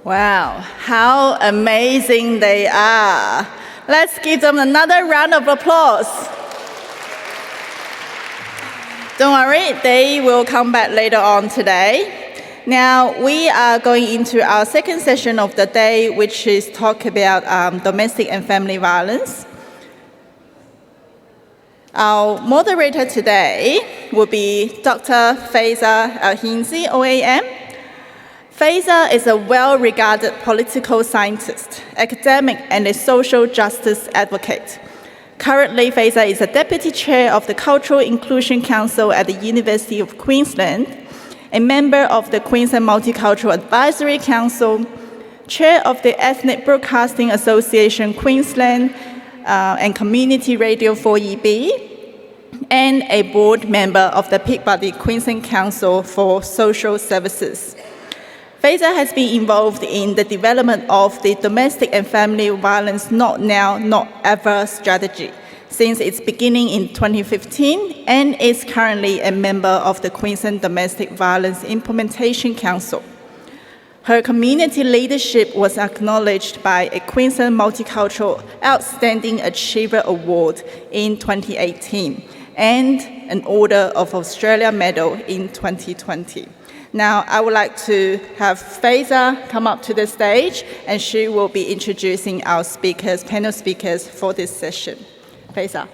Wow, how amazing they are. Let's give them another round of applause. Don't worry, they will come back later on today. Now, we are going into our second session of the day, which is talk about domestic and family violence. Our moderator today will be Dr. Faiza Al-Hinsi, OAM. Faiza is a well-regarded political scientist, academic, and a social justice advocate. Currently, Faiza is a deputy chair of the Cultural Inclusion Council at the University of Queensland, a member of the Queensland Multicultural Advisory Council, chair of the Ethnic Broadcasting Association Queensland and Community Radio 4EB, and a board member of the Peabody Queensland Council for Social Services. Faiza has been involved in the development of the Domestic and Family Violence Not Now, Not Ever strategy since its beginning in 2015 and is currently a member of the Queensland Domestic Violence Implementation Council. Her community leadership was acknowledged by a Queensland Multicultural Outstanding Achiever Award in 2018 and an Order of Australia Medal in 2020. Now, I would like to have Faiza come up to the stage, and she will be introducing our speakers, panel speakers for this session. Faiza.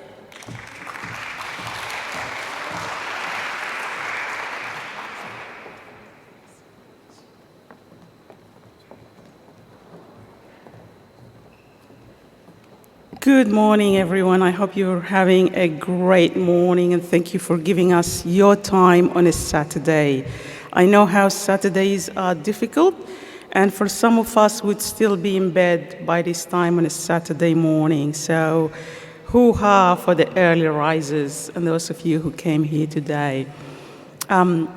Good morning, everyone. I hope you're having a great morning, and thank you for giving us your time on a Saturday. I know how Saturdays are difficult, and for some of us would still be in bed by this time on a Saturday morning. So, hoo-ha for the early risers and those of you who came here today. I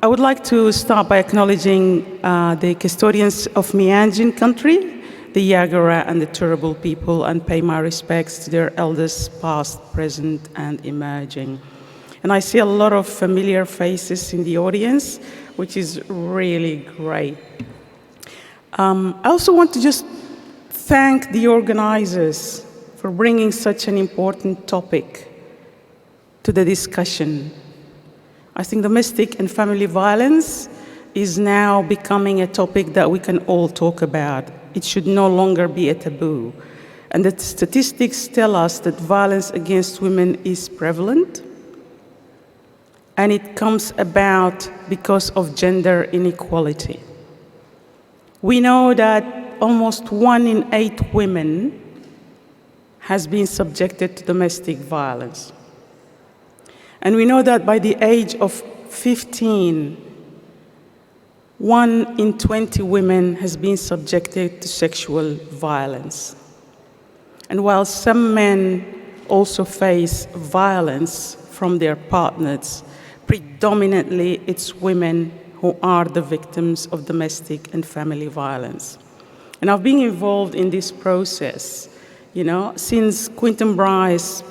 would like to start by acknowledging the custodians of Meanjin country, the Yagara and the Turrbal people, and pay my respects to their elders past, present, and emerging. And I see a lot of familiar faces in the audience, which is really great. I also want to just thank the organizers for bringing such an important topic to the discussion. I think domestic and family violence is now becoming a topic that we can all talk about. It should no longer be a taboo. And the statistics tell us that violence against women is prevalent, and it comes about because of gender inequality. We know that almost 1 in 8 women has been subjected to domestic violence. And we know that by the age of 15, 1 in 20 women has been subjected to sexual violence. And while some men also face violence from their partners, predominantly it's women who are the victims of domestic and family violence. And I've been involved in this process, since Quentin Bryce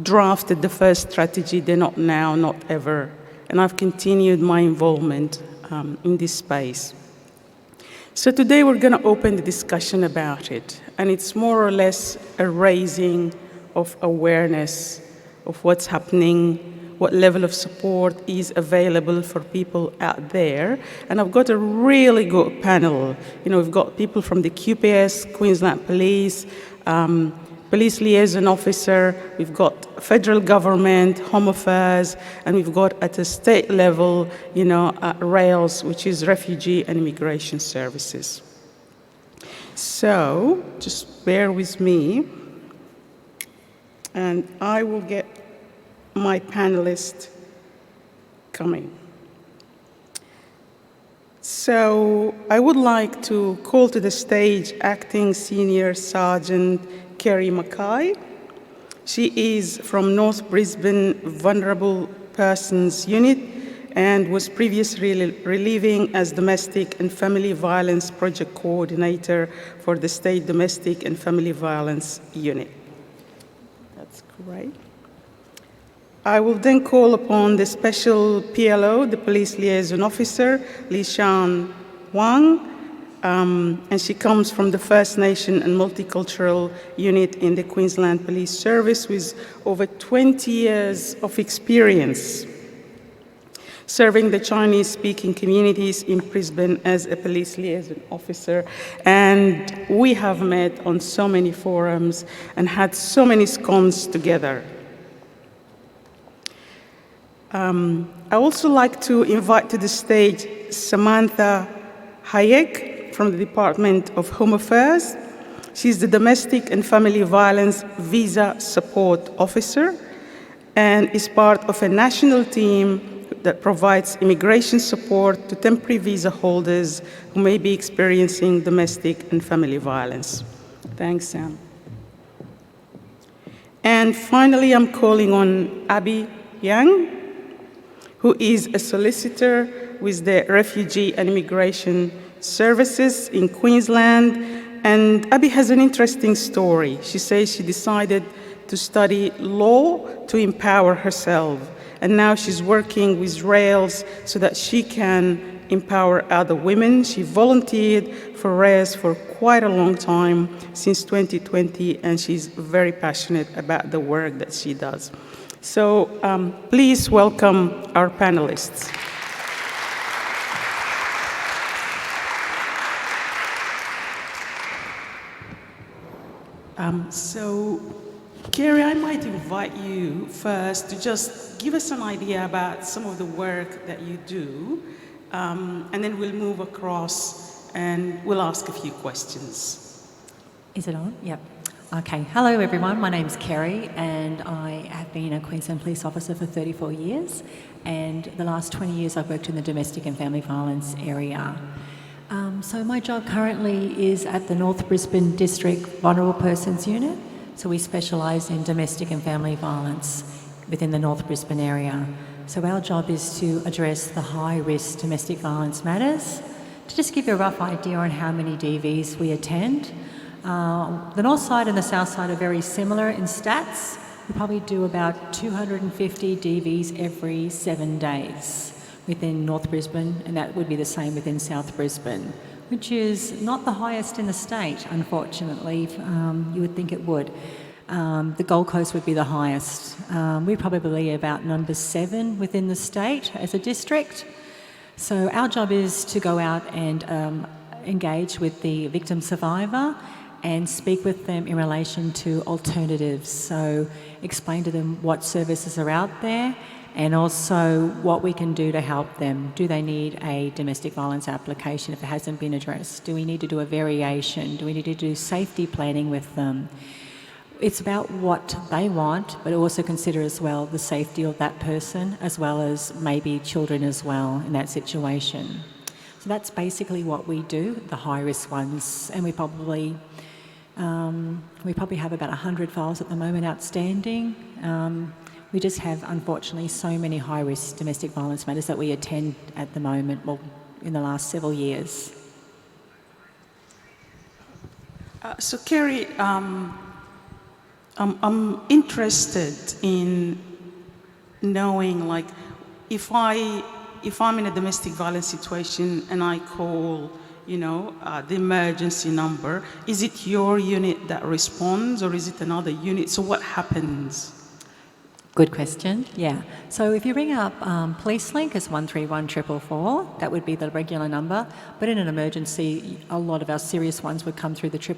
drafted the first strategy, the Not Now, Not Ever, and I've continued my involvement in this space. So today we're going to open the discussion about it, and it's more or less a raising of awareness of what's happening, what level of support is available for people out there. And I've got a really good panel. We've got people from the QPS, Queensland Police, Police Liaison Officer, we've got federal government, Home Affairs, and we've got at the state level, RAILS, which is Refugee and Immigration Services. So, just bear with me, and I will get my panelists coming. So, I would like to call to the stage Acting Senior Sergeant Kerry Mackay. She is from North Brisbane Vulnerable Persons Unit and was previously relieving as Domestic and Family Violence Project Coordinator for the State Domestic and Family Violence Unit. That's great. I will then call upon the Special PLO, the Police Liaison Officer, Lishan Huang, and she comes from the First Nation and Multicultural Unit in the Queensland Police Service with over 20 years of experience serving the Chinese-speaking communities in Brisbane as a police liaison officer. And we have met on so many forums and had so many scones together. I also like to invite to the stage Samantha Hayek from the Department of Home Affairs. She's the Domestic and Family Violence Visa Support Officer and is part of a national team that provides immigration support to temporary visa holders who may be experiencing domestic and family violence. Thanks, Sam. And finally, I'm calling on Abby Yang, who is a solicitor with the Refugee and Immigration Services in Queensland. And Abby has an interesting story. She says she decided to study law to empower herself. And now she's working with Rails so that she can empower other women. She volunteered for Rails for quite a long time, since 2020, and she's very passionate about the work that she does. So please welcome our panelists. Kerry, I might invite you first to just give us an idea about some of the work that you do, and then we'll move across and we'll ask a few questions. Is it on? Yep. Okay. Hello, everyone. My name's Kerry, and I have been a Queensland Police Officer for 34 years, and the last 20 years I've worked in the domestic and family violence area. So my job currently is at the North Brisbane District Vulnerable Persons Unit. So we specialise in domestic and family violence within the North Brisbane area. So our job is to address the high-risk domestic violence matters. To just give you a rough idea on how many DVs we attend, the north side and the south side are very similar in stats. We probably do about 250 DVs every 7 days within North Brisbane, and that would be the same within South Brisbane, which is not the highest in the state, unfortunately. You would think it would. The Gold Coast would be the highest. We're probably about number 7 within the state as a district. So our job is to go out and engage with the victim survivor and speak with them in relation to alternatives. So explain to them what services are out there and also what we can do to help them. Do they need a domestic violence application if it hasn't been addressed? Do we need to do a variation? Do we need to do safety planning with them? It's about what they want, but also consider as well the safety of that person, as well as maybe children as well in that situation. So that's basically what we do, the high-risk ones, and we probably have about 100 files at the moment outstanding. We just have, unfortunately, so many high-risk domestic violence matters that we attend at the moment, well, in the last several years. So, Kerry, I'm interested in knowing, like, if I'm in a domestic violence situation and I call, the emergency number, is it your unit that responds or is it another unit? So what happens? Good question, yeah. So if you ring up PoliceLink, it's 131 444, that would be the regular number, but in an emergency, a lot of our serious ones would come through the 000.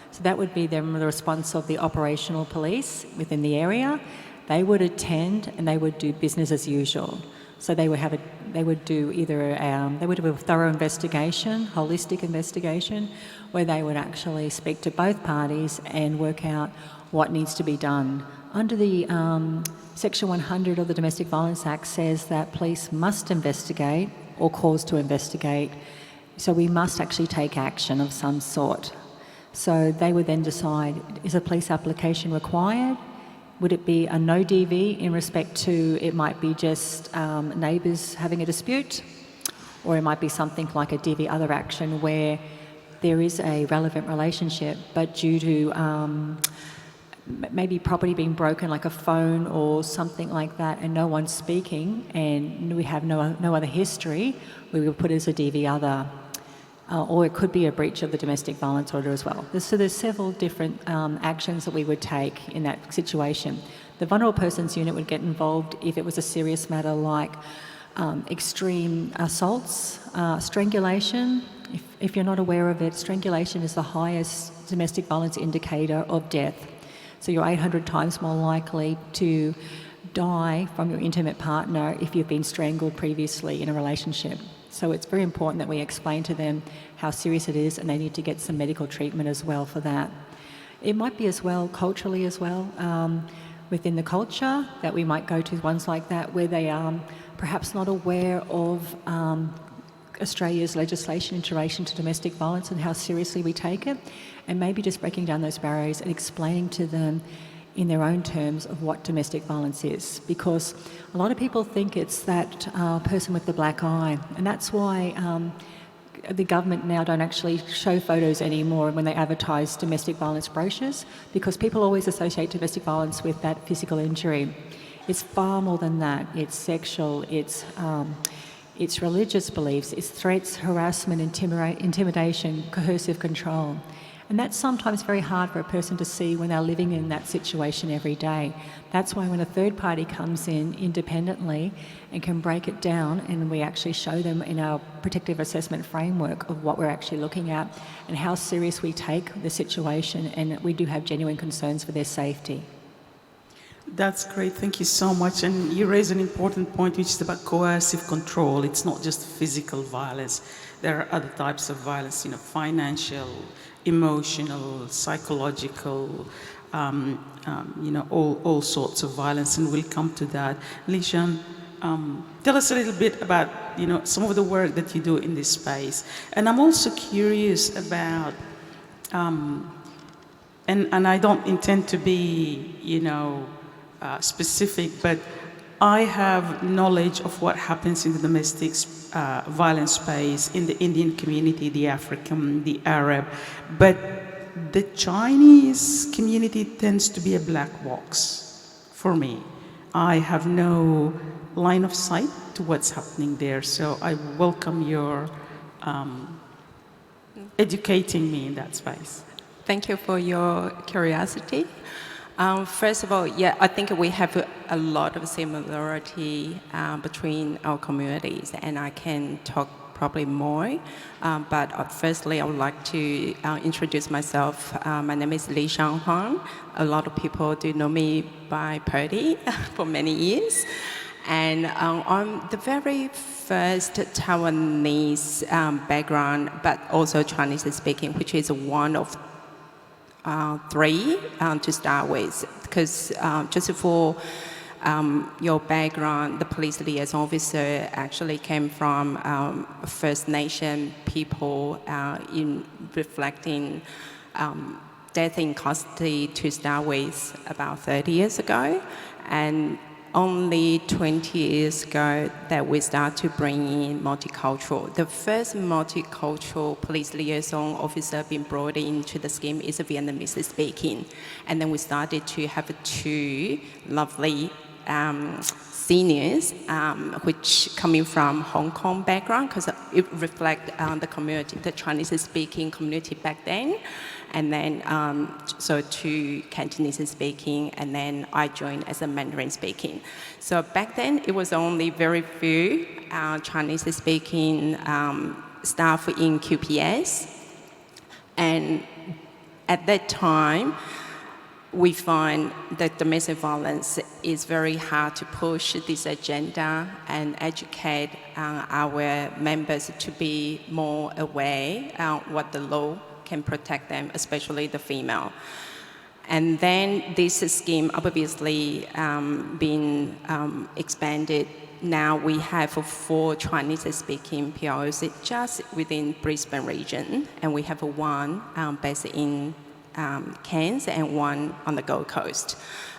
So that would be the response of the operational police within the area. They would attend and they would do business as usual. So they would do a thorough investigation, holistic investigation, where they would actually speak to both parties and work out what needs to be done. Under the Section 100 of the Domestic Violence Act says that police must investigate or cause to investigate, so we must actually take action of some sort. So they would then decide, is a police application required? Would it be a no DV in respect to it might be just neighbours having a dispute, or it might be something like a DV other action where there is a relevant relationship, but due to maybe property being broken, like a phone or something like that, and no one's speaking, and we have no other history, we will put it as a DV other. or it could be a breach of the domestic violence order as well. So there's several different actions that we would take in that situation. The vulnerable persons unit would get involved if it was a serious matter like extreme assaults, strangulation. If you're not aware of it, strangulation is the highest domestic violence indicator of death. So you're 800 times more likely to die from your intimate partner if you've been strangled previously in a relationship. So it's very important that we explain to them how serious it is, and they need to get some medical treatment as well for that. It might be as well culturally as well, within the culture, that we might go to ones like that where they are perhaps not aware of Australia's legislation in relation to domestic violence and how seriously we take it, and maybe just breaking down those barriers and explaining to them in their own terms of what domestic violence is. Because a lot of people think it's that person with the black eye, and that's why the government now don't actually show photos anymore when they advertise domestic violence brochures, because people always associate domestic violence with that physical injury. It's far more than that. It's sexual, it's religious beliefs, it's threats, harassment, intimidation, coercive control. And that's sometimes very hard for a person to see when they're living in that situation every day. That's why when a third party comes in independently and can break it down, and we actually show them in our protective assessment framework of what we're actually looking at and how serious we take the situation, and we do have genuine concerns for their safety. That's great, thank you so much. And you raise an important point, which is about coercive control. It's not just physical violence. There are other types of violence, financial, emotional, psychological, all sorts of violence, and we'll come to that. Lishan, tell us a little bit about, some of the work that you do in this space. And I'm also curious about, and I don't intend to be, specific, but I have knowledge of what happens in the domestic violence space in the Indian community, the African, the Arab, but the Chinese community tends to be a black box for me. I have no line of sight to what's happening there, so I welcome your educating me in that space. Thank you for your curiosity. First of all, I think we have a lot of similarity between our communities, and I can talk probably more. But firstly, I would like to introduce myself. My name is Lishan Huang. A lot of people do know me by Purdy for many years. And I'm the very first Taiwanese background, but also Chinese speaking, which is one of three to start with, because just for your background, the police liaison officer actually came from First Nation people in reflecting death in custody to start with about 30 years ago, and only 20 years ago that we start to bring in multicultural. The first multicultural police liaison officer being brought into the scheme is a Vietnamese speaking. And then we started to have two lovely seniors, which coming from Hong Kong background, because it reflects the community, the Chinese speaking community back then. And then, so two Cantonese speaking, and then I joined as a Mandarin speaking. So back then, it was only very few Chinese speaking staff in QPS. And at that time, we find that domestic violence is very hard to push this agenda and educate our members to be more aware of what the law can protect them, especially the female. And then this scheme obviously been expanded. Now we have 4 Chinese-speaking POs just within Brisbane region, and we have one based in Cairns and one on the Gold Coast.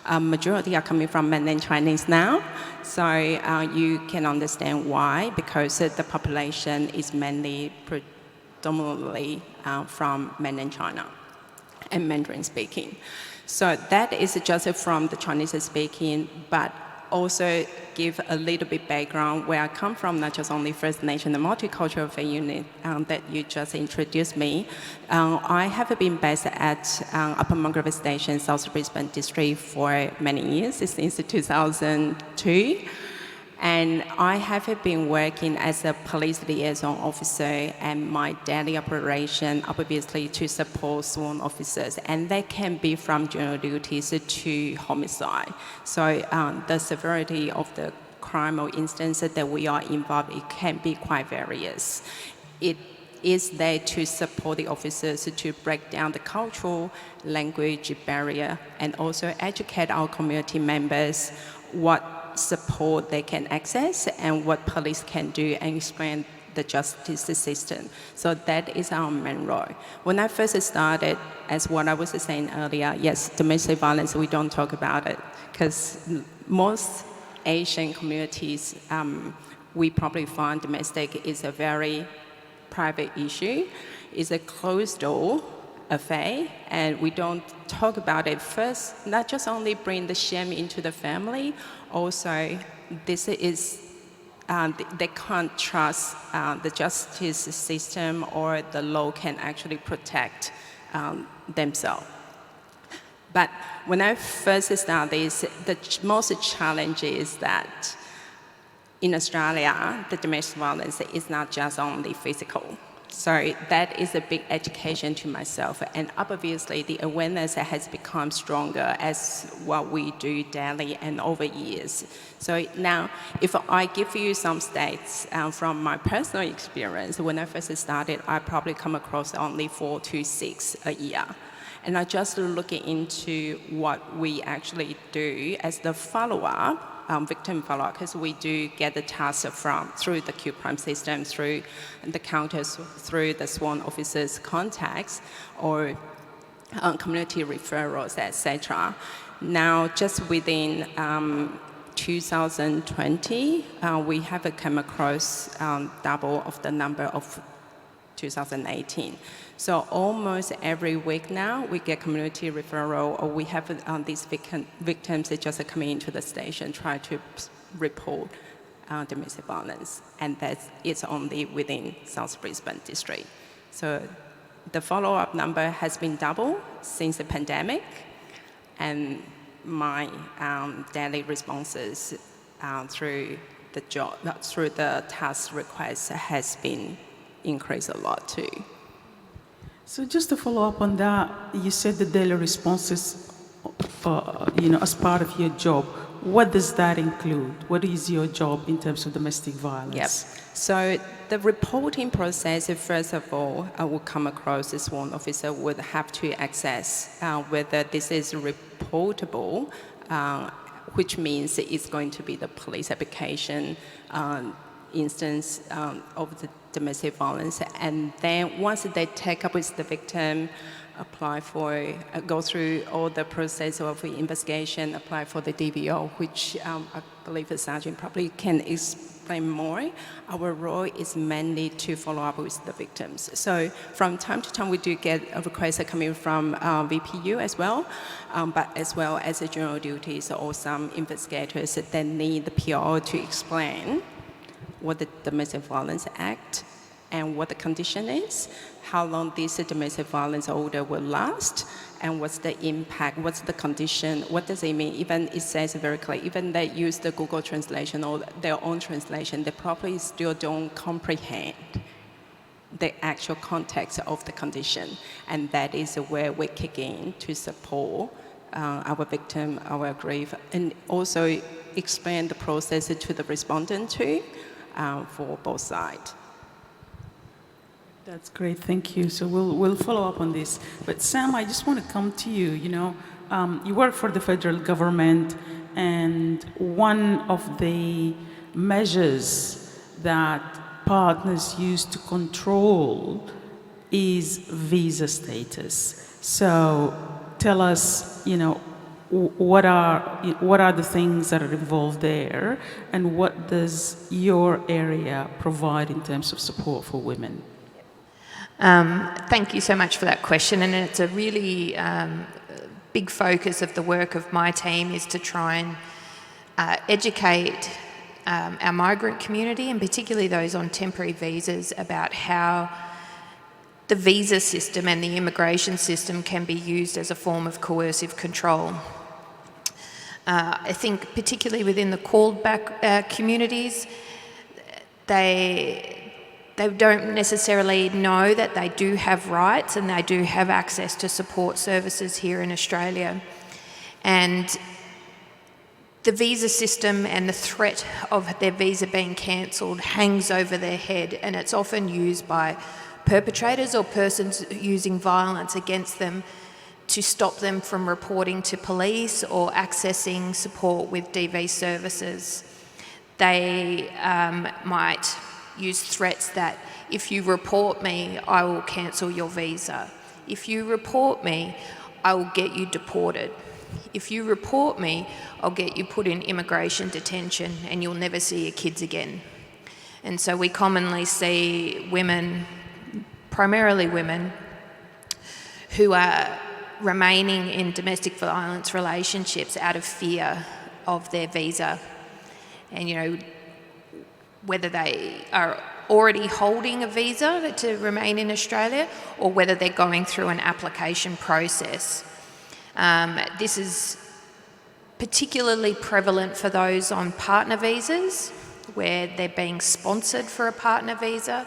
Majority are coming from mainland Chinese now, so you can understand why, because the population is mainly predominantly from mainland China and Mandarin speaking. So that is just from the Chinese speaking, but also give a little bit background where I come from, not just only First Nation, the Multicultural Faith Unit that you just introduced me. I have been based at Upper Margaret Station, South Brisbane District for many years, since 2002. And I have been working as a police liaison officer, and my daily operation, obviously, to support sworn officers, and they can be from general duties to homicide. So the severity of the crime or instances that we are involved, it can be quite various. It is there to support the officers to break down the cultural language barrier and also educate our community members what support they can access and what police can do and explain the justice system. So that is our main role. When I first started, as what I was saying earlier, yes, domestic violence, we don't talk about it because most Asian communities, we probably find domestic is a very private issue. It's a closed door affair, and we don't talk about it first, not just only bring the shame into the family, also this is, they can't trust the justice system or the law can actually protect themselves. But when I first started this, the most challenge is that in Australia, the domestic violence is not just only physical. So that is a big education to myself. And obviously, the awareness has become stronger as what we do daily and over years. So now, if I give you some stats from my personal experience, when I first started, I probably come across only 4 to 6 a year. And I just looking into what we actually do as the follow-up, victim follow-up, because we do get the tasks through the Q crime system, through the counters, through the sworn officers' contacts, or community referrals, etc. Now, just within 2020, we have come across double of the number of 2018. So almost every week now, we get community referral, or we have these victims that just come into the station, try to report domestic violence, and it's only within South Brisbane District. So the follow-up number has been double since the pandemic, and my daily responses through the task requests has been increased a lot too. So just to follow up on that, you said the daily responses, as part of your job. What does that include? What is your job in terms of domestic violence? Yep. So the reporting process, first of all, will come across the sworn officer would have to access whether this is reportable, which means it's going to be the police application instance of the domestic violence, and then once they take up with the victim, apply for, go through all the process of investigation, apply for the DVO, which I believe the sergeant probably can explain more. Our role is mainly to follow up with the victims. So from time to time, we do get a request coming from VPU as well, but as well as the general duties or some investigators that need the PO to explain what the Domestic Violence Act and what the condition is, how long this domestic violence order will last, and what's the impact, what's the condition, what does it mean? Even it says very clearly, even they use the Google translation or their own translation, they probably still don't comprehend the actual context of the condition. And that is where we kick in to support our victim, our grief, and also explain the process to the respondent too, for both sides. That's great, thank you. So we'll follow up on this. But Sam, I just want to come to you. You work for the federal government, and one of the measures that partners use to control is visa status. So tell us, what are the things that are involved there, and what does your area provide in terms of support for women? Thank you so much for that question, and it's a really big focus of the work of my team is to try and educate our migrant community, and particularly those on temporary visas, about how the visa system and the immigration system can be used as a form of coercive control. I think particularly within the called back communities, they don't necessarily know that they do have rights and they do have access to support services here in Australia. And the visa system and the threat of their visa being cancelled hangs over their head, and it's often used by perpetrators or persons using violence against them to stop them from reporting to police or accessing support with DV services. They might use threats that if you report me, I will cancel your visa. If you report me, I will get you deported. If you report me, I'll get you put in immigration detention and you'll never see your kids again. And so we commonly see women, primarily women, who are remaining in domestic violence relationships out of fear of their visa. And, you know, whether they are already holding a visa to remain in Australia or whether they're going through an application process. This is particularly prevalent for those on partner visas, where they're being sponsored for a partner visa,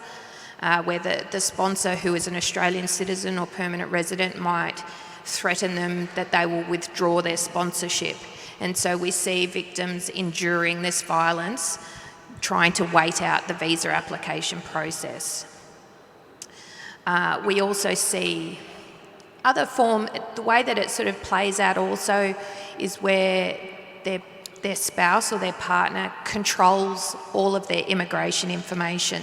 where the sponsor, who is an Australian citizen or permanent resident, might threaten them that they will withdraw their sponsorship. And so we see victims enduring this violence, trying to wait out the visa application process. We also see other form, the way that it sort of plays out also is where their spouse or their partner controls all of their immigration information.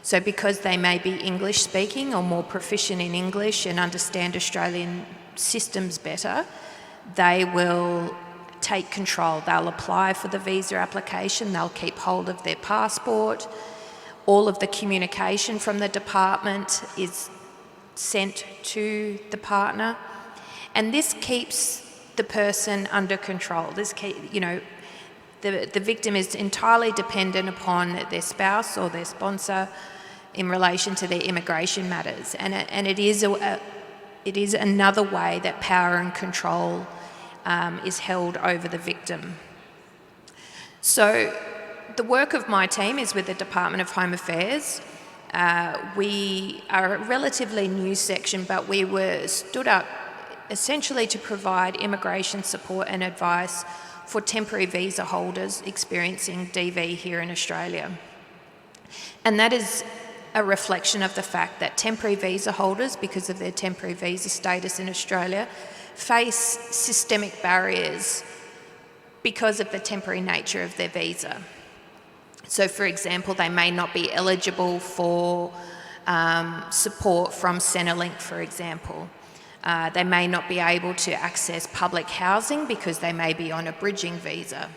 So because they may be English speaking or more proficient in English and understand Australian systems better, they will take control. They'll apply for the visa application, they'll keep hold of their passport, all of the communication from the department is sent to the partner, and this keeps the person under control. The victim is entirely dependent upon their spouse or their sponsor in relation to their immigration matters, and it is another way that power and control is held over the victim. So the work of my team is with the Department of Home Affairs. We are a relatively new section, but we were stood up essentially to provide immigration support and advice for temporary visa holders experiencing DV here in Australia. And that is a reflection of the fact that temporary visa holders, because of their temporary visa status in Australia, face systemic barriers because of the temporary nature of their visa. So, for example, they may not be eligible for support from Centrelink, for example. They may not be able to access public housing because they may be on a bridging visa.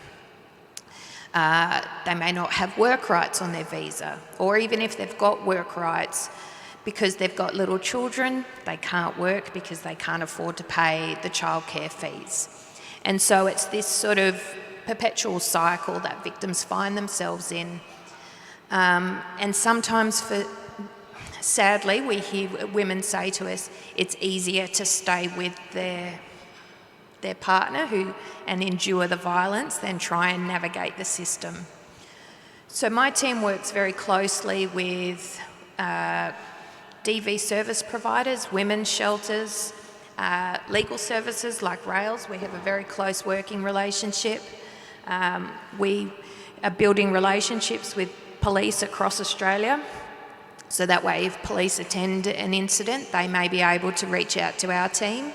They may not have work rights on their visa, or even if they've got work rights, because they've got little children, they can't work because they can't afford to pay the childcare fees. And so it's this sort of perpetual cycle that victims find themselves in. And sometimes, sadly, we hear women say to us, it's easier to stay with their partner and endure the violence than try and navigate the system. So my team works very closely with DV service providers, women's shelters, legal services like Rails. We have a very close working relationship. We are building relationships with police across Australia, so that way if police attend an incident, they may be able to reach out to our team.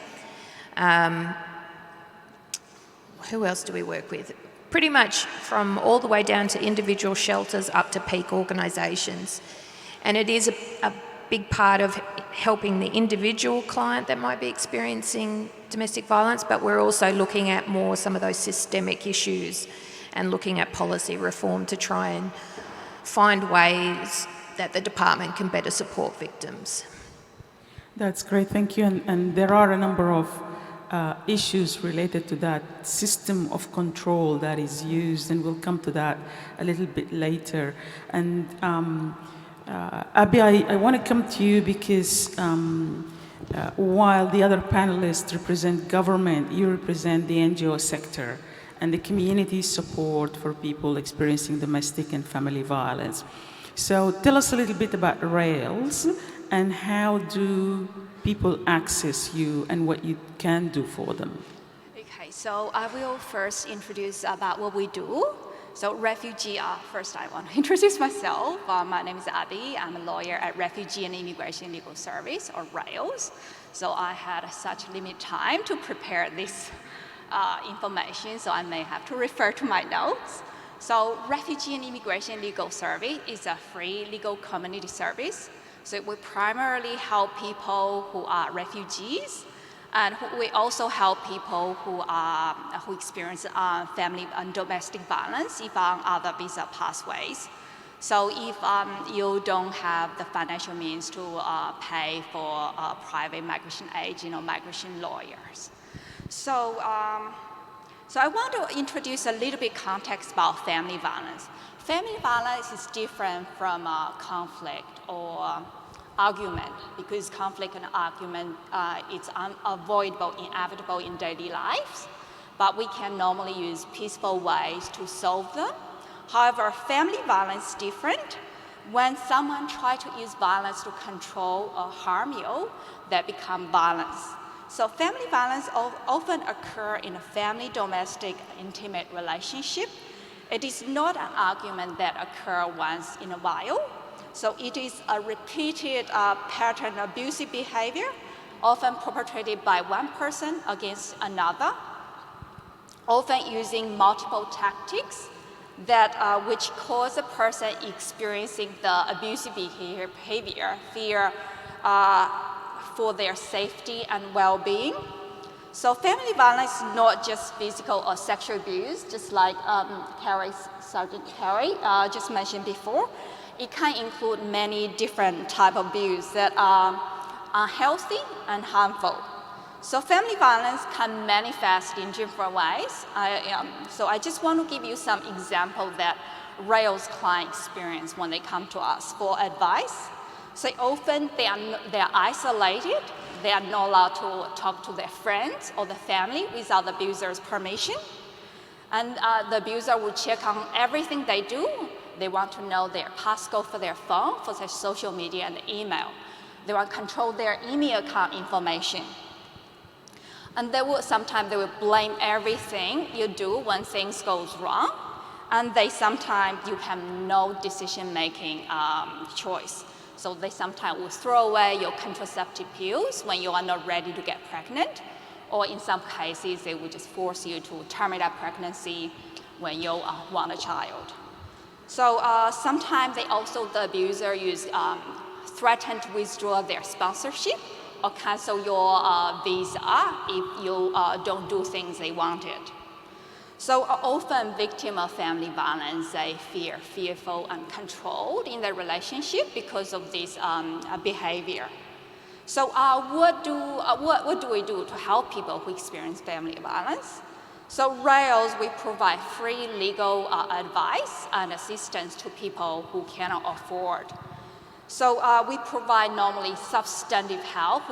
Who else do we work with? Pretty much from all the way down to individual shelters up to peak organisations. And it is a big part of helping the individual client that might be experiencing domestic violence, but we're also looking at more some of those systemic issues and looking at policy reform to try and find ways that the department can better support victims. That's great, thank you. And there are a number of issues related to that system of control that is used, and we'll come to that a little bit later. And Abby, I want to come to you because while the other panelists represent government, you represent the NGO sector and the community support for people experiencing domestic and family violence. So tell us a little bit about Rails and how do people access you and what you can do for them. Okay, so I will first introduce about what we do. So first I want to introduce myself. My name is Abby. I'm a lawyer at Refugee and Immigration Legal Service, or RAILS. So I had such limited time to prepare this information, so I may have to refer to my notes. So Refugee and Immigration Legal Service is a free legal community service. So we primarily help people who are refugees, and we also help people who experience family and domestic violence, if on other visa pathways. So if you don't have the financial means to pay for private migration agent or migration lawyers. So I want to introduce a little bit context about family violence. Family violence is different from conflict or argument, because conflict and argument it's unavoidable, inevitable in daily lives, but we can normally use peaceful ways to solve them. However, family violence is different. When someone tries to use violence to control or harm you, that becomes violence. So family violence often occurs in a family, domestic, intimate relationship. It is not an argument that occurs once in a while. So it is a repeated pattern of abusive behavior, often perpetrated by one person against another, often using multiple tactics that which cause a person experiencing the abusive behavior fear for their safety and well-being. So family violence is not just physical or sexual abuse, just like Sergeant Carey just mentioned before. It can include many different types of abuse that are unhealthy and harmful. So family violence can manifest in different ways. So I just want to give you some examples that Rails clients experience when they come to us for advice. So often they are isolated. They are not allowed to talk to their friends or the family without the abuser's permission. And the abuser will check on everything they do. They want to know their passcode for their phone, for their social media and email. They want to control their email account information. And sometimes they will blame everything you do when things goes wrong. And sometimes you have no decision-making choice. So they sometimes will throw away your contraceptive pills when you are not ready to get pregnant. Or in some cases, they will just force you to terminate that pregnancy when you want a child. So sometimes the abuser threaten to withdraw their sponsorship or cancel your visa if you don't do things they wanted. So often victims of family violence, they fearful and controlled in their relationship because of this behavior. So what do we do to help people who experience family violence? So Rails, we provide free legal advice and assistance to people who cannot afford. So we provide normally substantive help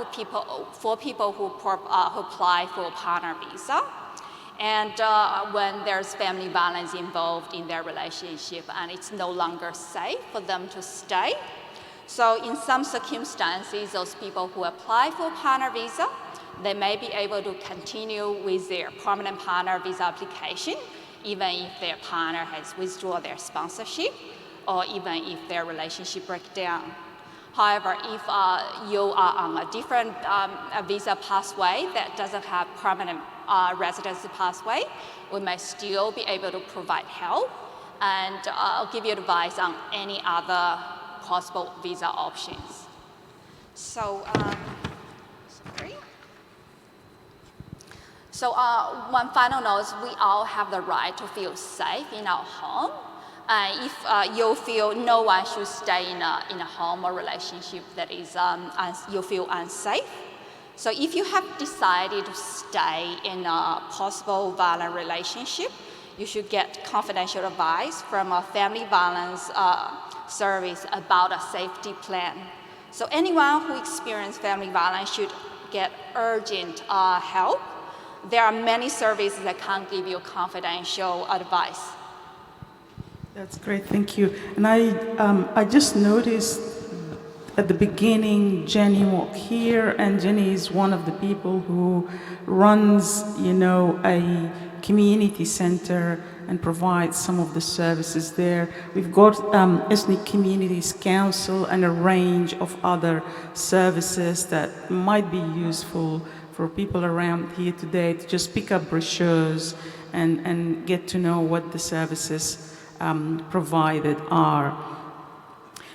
for people who apply for a partner visa. And when there's family violence involved in their relationship and it's no longer safe for them to stay. So in some circumstances, those people who apply for a partner visa, they may be able to continue with their permanent partner visa application, even if their partner has withdrawn their sponsorship, or even if their relationship breaks down. However, if you are on a different visa pathway that doesn't have permanent residency pathway, we may still be able to provide help, and I'll give you advice on any other possible visa options. So, So one final note is we all have the right to feel safe in our home. If you feel no one should stay in a home or relationship that is you feel unsafe. So if you have decided to stay in a possible violent relationship, you should get confidential advice from a family violence service about a safety plan. So anyone who experiences family violence should get urgent help. There are many services that can give you confidential advice. That's great, thank you. And I just noticed at the beginning, Jenny walked here, and Jenny is one of the people who runs, a community center and provides some of the services there. We've got Ethnic Communities Council and a range of other services that might be useful for people around here today to just pick up brochures and get to know what the services provided are.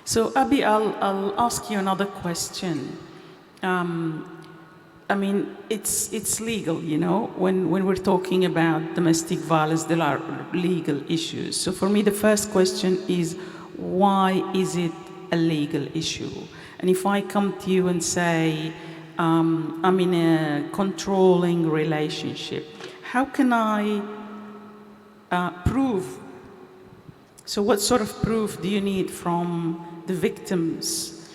So Abby, I'll ask you another question. It's legal, when we're talking about domestic violence, there are legal issues. So for me, the first question is, why is it a legal issue? And if I come to you and say, I'm in a controlling relationship, how can I prove? So what sort of proof do you need from the victims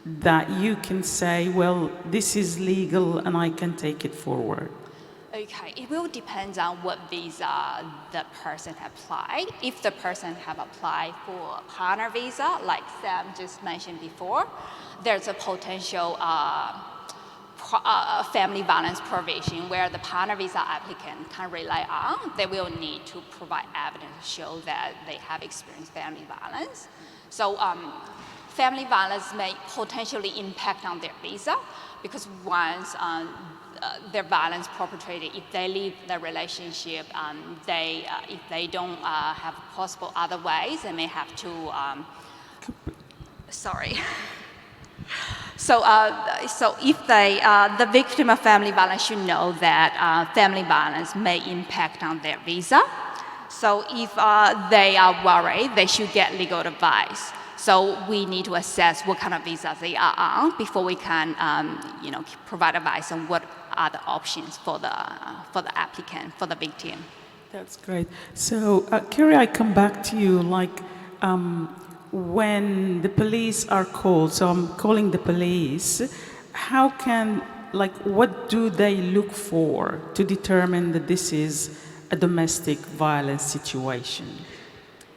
that you can say, well, this is legal and I can take it forward? Okay, it will depend on what visa the person applied. If the person have applied for a partner visa, like Sam just mentioned before, there's a potential family violence provision where the partner visa applicant can rely on. They will need to provide evidence to show that they have experienced family violence. So family violence may potentially impact on their visa because once their violence perpetrated, if they leave the relationship, if they don't have possible other ways, they may have to, sorry. So if the victim of family violence should know that family violence may impact on their visa. So if they are worried, they should get legal advice. So we need to assess what kind of visa they are on before we can, provide advice on what are the options for the applicant, for the victim. That's great. So, Kerry, I come back to you. When the police are called, so I'm calling the police. What do they look for to determine that this is a domestic violence situation?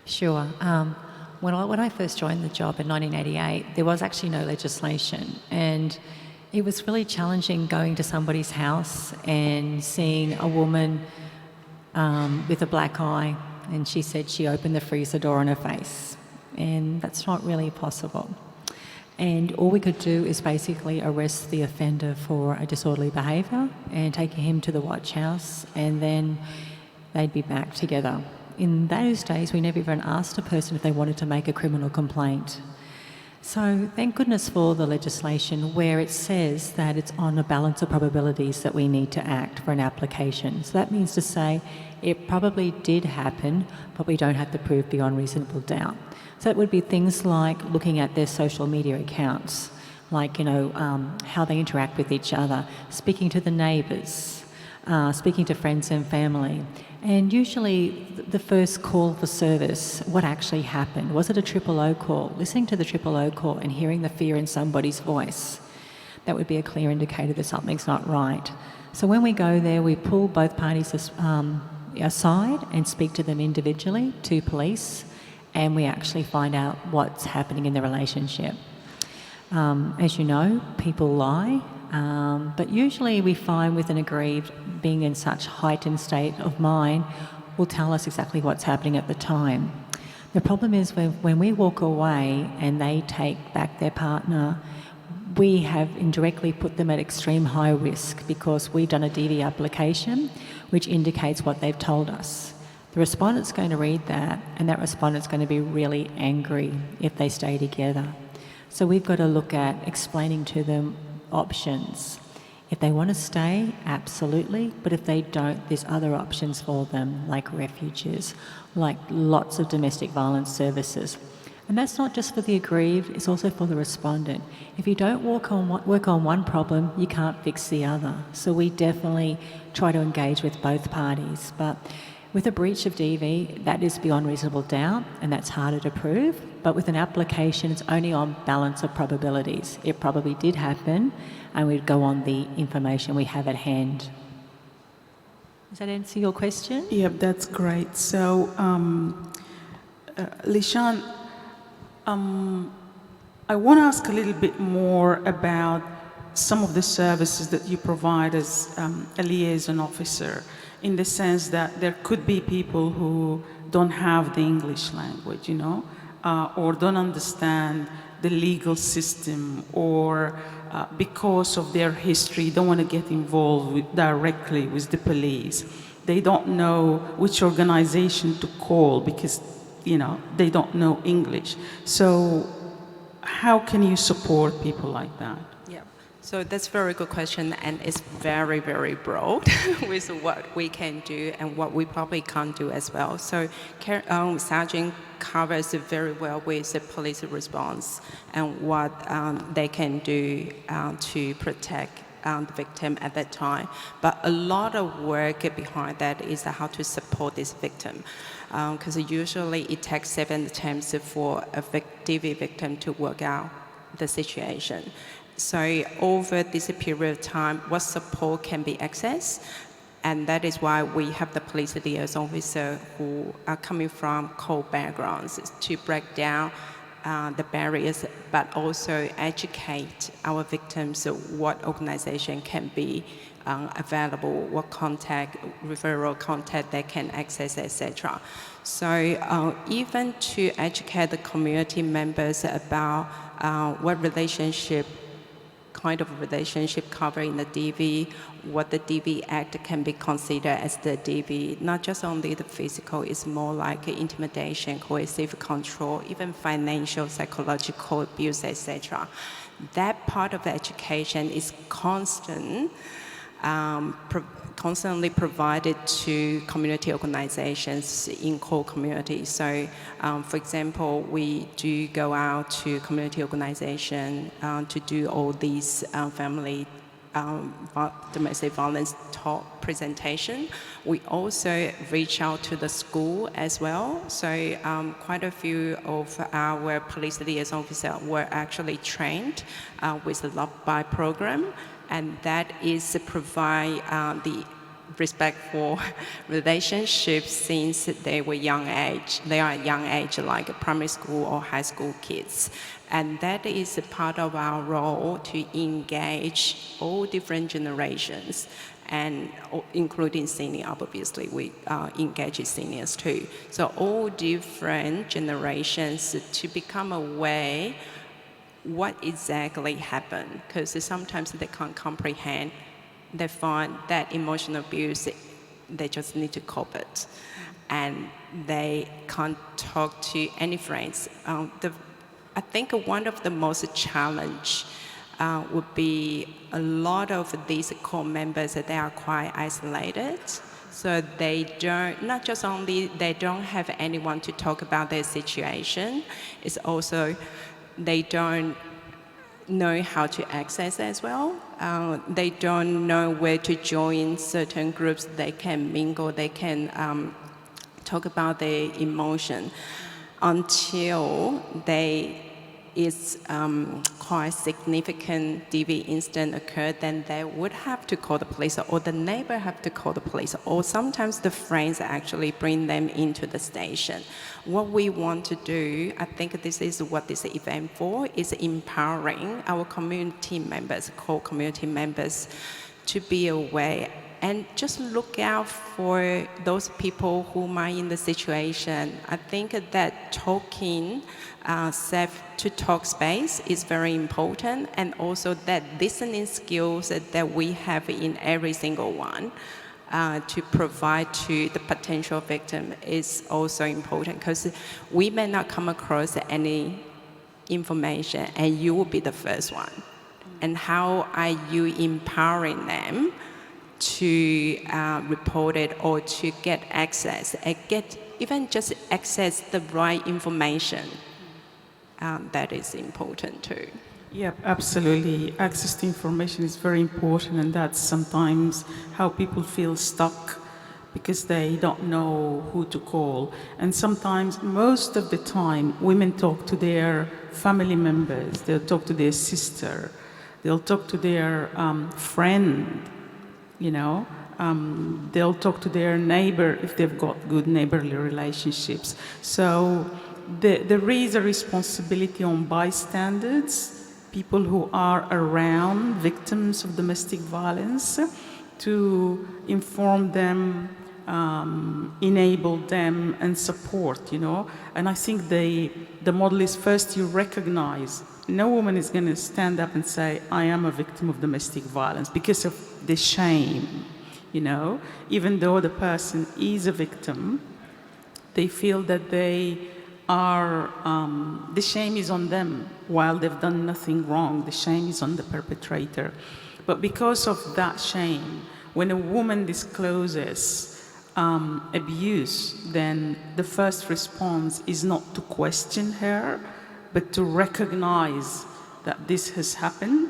Sure. When I first joined the job in 1988, there was actually no legislation, and it was really challenging going to somebody's house and seeing a woman with a black eye, and she said she opened the freezer door on her face, and that's not really possible. And all we could do is basically arrest the offender for a disorderly behaviour and take him to the watch house, and then they'd be back together. In those days, we never even asked a person if they wanted to make a criminal complaint. So thank goodness for the legislation where it says that it's on a balance of probabilities that we need to act for an application. So that means to say it probably did happen, but we don't have to prove beyond reasonable doubt. So it would be things like looking at their social media accounts, like, how they interact with each other, speaking to the neighbours, speaking to friends and family. And usually the first call for service, what actually happened? Was it a 000 call? Listening to the 000 call and hearing the fear in somebody's voice, that would be a clear indicator that something's not right. So when we go there, we pull both parties aside and speak to them individually, to police, and we actually find out what's happening in the relationship. As you know, people lie. But usually we find with an aggrieved, being in such heightened state of mind, will tell us exactly what's happening at the time. The problem is when we walk away and they take back their partner, we have indirectly put them at extreme high risk because we've done a DV application which indicates what they've told us. The respondent's going to read that, and that respondent's going to be really angry if they stay together. So we've got to look at explaining to them options. If they want to stay, absolutely, but if they don't, there's other options for them, like refuges, like lots of domestic violence services. And that's not just for the aggrieved, it's also for the respondent. If you don't work on one problem, you can't fix the other. So we definitely try to engage with both parties. But with a breach of DV, that is beyond reasonable doubt, and that's harder to prove. But with an application, it's only on balance of probabilities. It probably did happen, and we'd go on the information we have at hand. Does that answer your question? Yep, that's great. So, Lishan, I want to ask a little bit more about some of the services that you provide as a liaison officer, in the sense that there could be people who don't have the English language, you know, or don't understand the legal system, or because of their history, don't want to get involved directly with the police. They don't know which organization to call because, you know, they don't know English. So how can you support people like that? Yeah, so that's a very good question, and it's very, very broad with what we can do and what we probably can't do as well. So Sergeant covers it very well with the police response and what they can do to protect the victim at that time. But a lot of work behind that is how to support this victim. Because usually it takes 7 attempts for a DV victim to work out the situation. So over this period of time, what support can be accessed? And that is why we have the police liaison officer who are coming from core backgrounds to break down the barriers, but also educate our victims what organization can be available, what contact, referral contact they can access, etc. So even to educate the community members about what kind of relationship covered in the DV, what the DV Act can be considered as the DV, not just only the physical, it's more like intimidation, coercive control, even financial, psychological abuse, etc. That part of the education is constantly provided to community organizations in core communities. So, for example, we do go out to community organizations to do all these family domestic violence talk presentation. We also reach out to the school as well. So quite a few of our police liaison officers were actually trained with the Love By program, and that is to provide the respectful relationships since they were young age. They are young age, like primary school or high school kids. And that is a part of our role to engage all different generations, and including senior, obviously, we engage seniors too. So all different generations to become aware what exactly happened, because sometimes they can't comprehend. They find that emotional abuse, they just need to cope it. And they can't talk to any friends. I think one of the most challenge would be a lot of these core members, they are quite isolated. So they don't, not just only they don't have anyone to talk about their situation, it's also they don't know how to access as well. They don't know where to join certain groups. They can mingle, they can talk about their emotion until is quite significant DV incident occurred, then they would have to call the police, or the neighbor have to call the police, or sometimes the friends actually bring them into the station. What we want to do, I think this is what this event for, is empowering our community members, core community members, to be aware and just look out for those people who might in the situation. I think that talking, safe to talk space is very important, and also that listening skills that we have in every single one to provide to the potential victim is also important, because we may not come across any information and you will be the first one. And how are you empowering them to report it, or to get access, even just access the right information that is important too. Yeah, absolutely. Access to information is very important, and that's sometimes how people feel stuck because they don't know who to call. And sometimes, most of the time, women talk to their family members, they'll talk to their sister, they'll talk to their friend, you know, they'll talk to their neighbor if they've got good neighborly relationships. So there is a responsibility on bystanders, people who are around victims of domestic violence, to inform them, enable them, and support, you know. And I think the model is, first you recognize. No woman is going to stand up and say, I am a victim of domestic violence, because of the shame, you know. Even though the person is a victim, they feel that they are, the shame is on them while they've done nothing wrong. The shame is on the perpetrator. But because of that shame, when a woman discloses abuse, then the first response is not to question her, but to recognize that this has happened.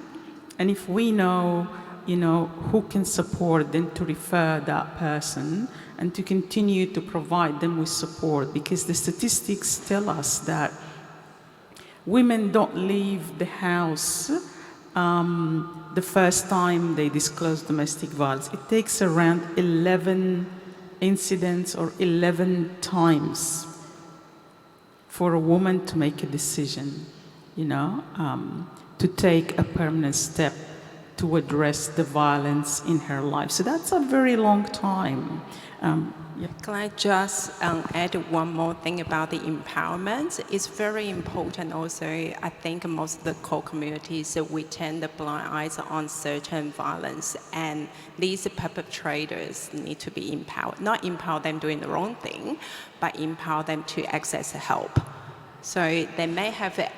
And if we know, you know, who can support, then to refer that person and to continue to provide them with support, because the statistics tell us that women don't leave the house the first time they disclose domestic violence. It takes around 11 incidents or 11 times for a woman to make a decision, you know, to take a permanent step to address the violence in her life. So that's a very long time. Yeah. Can I just add one more thing about the empowerment? It's very important also. I think most of the core communities, we turn the blind eyes on certain violence, and these perpetrators need to be empowered. Not empower them doing the wrong thing, but empower them to access help. So they may have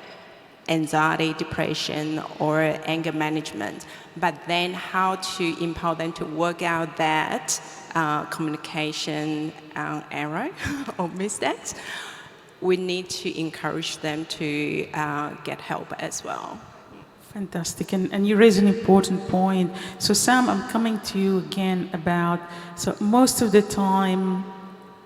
anxiety, depression, or anger management, but then how to empower them to work out that communication error or mistakes, we need to encourage them to get help as well. Fantastic, and you raise an important point. So Sam, I'm coming to you again about, so most of the time,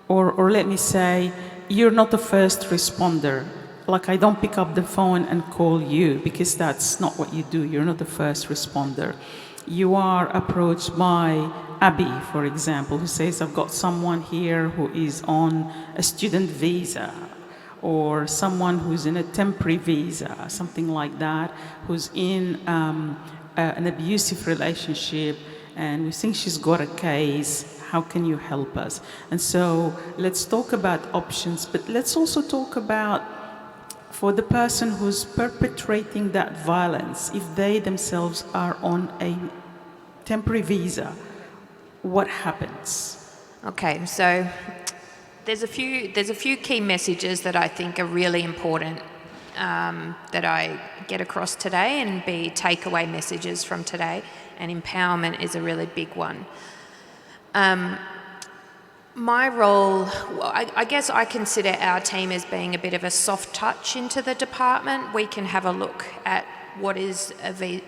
or let me say, you're not the first responder. Like, I don't pick up the phone and call you, because that's not what you do. You're not the first responder. You are approached by Abby, for example, who says, I've got someone here who is on a student visa, or someone who's in a temporary visa, something like that, who's in an abusive relationship, and we think she's got a case. How can you help us? And so let's talk about options, but let's also talk about, for the person who's perpetrating that violence, if they themselves are on a temporary visa, what happens? Okay, so there's a few key messages that I think are really important that I get across today, and be takeaway messages from today, and empowerment is a really big one. My role, well, I guess I consider our team as being a bit of a soft touch into the department. We can have a look at what is the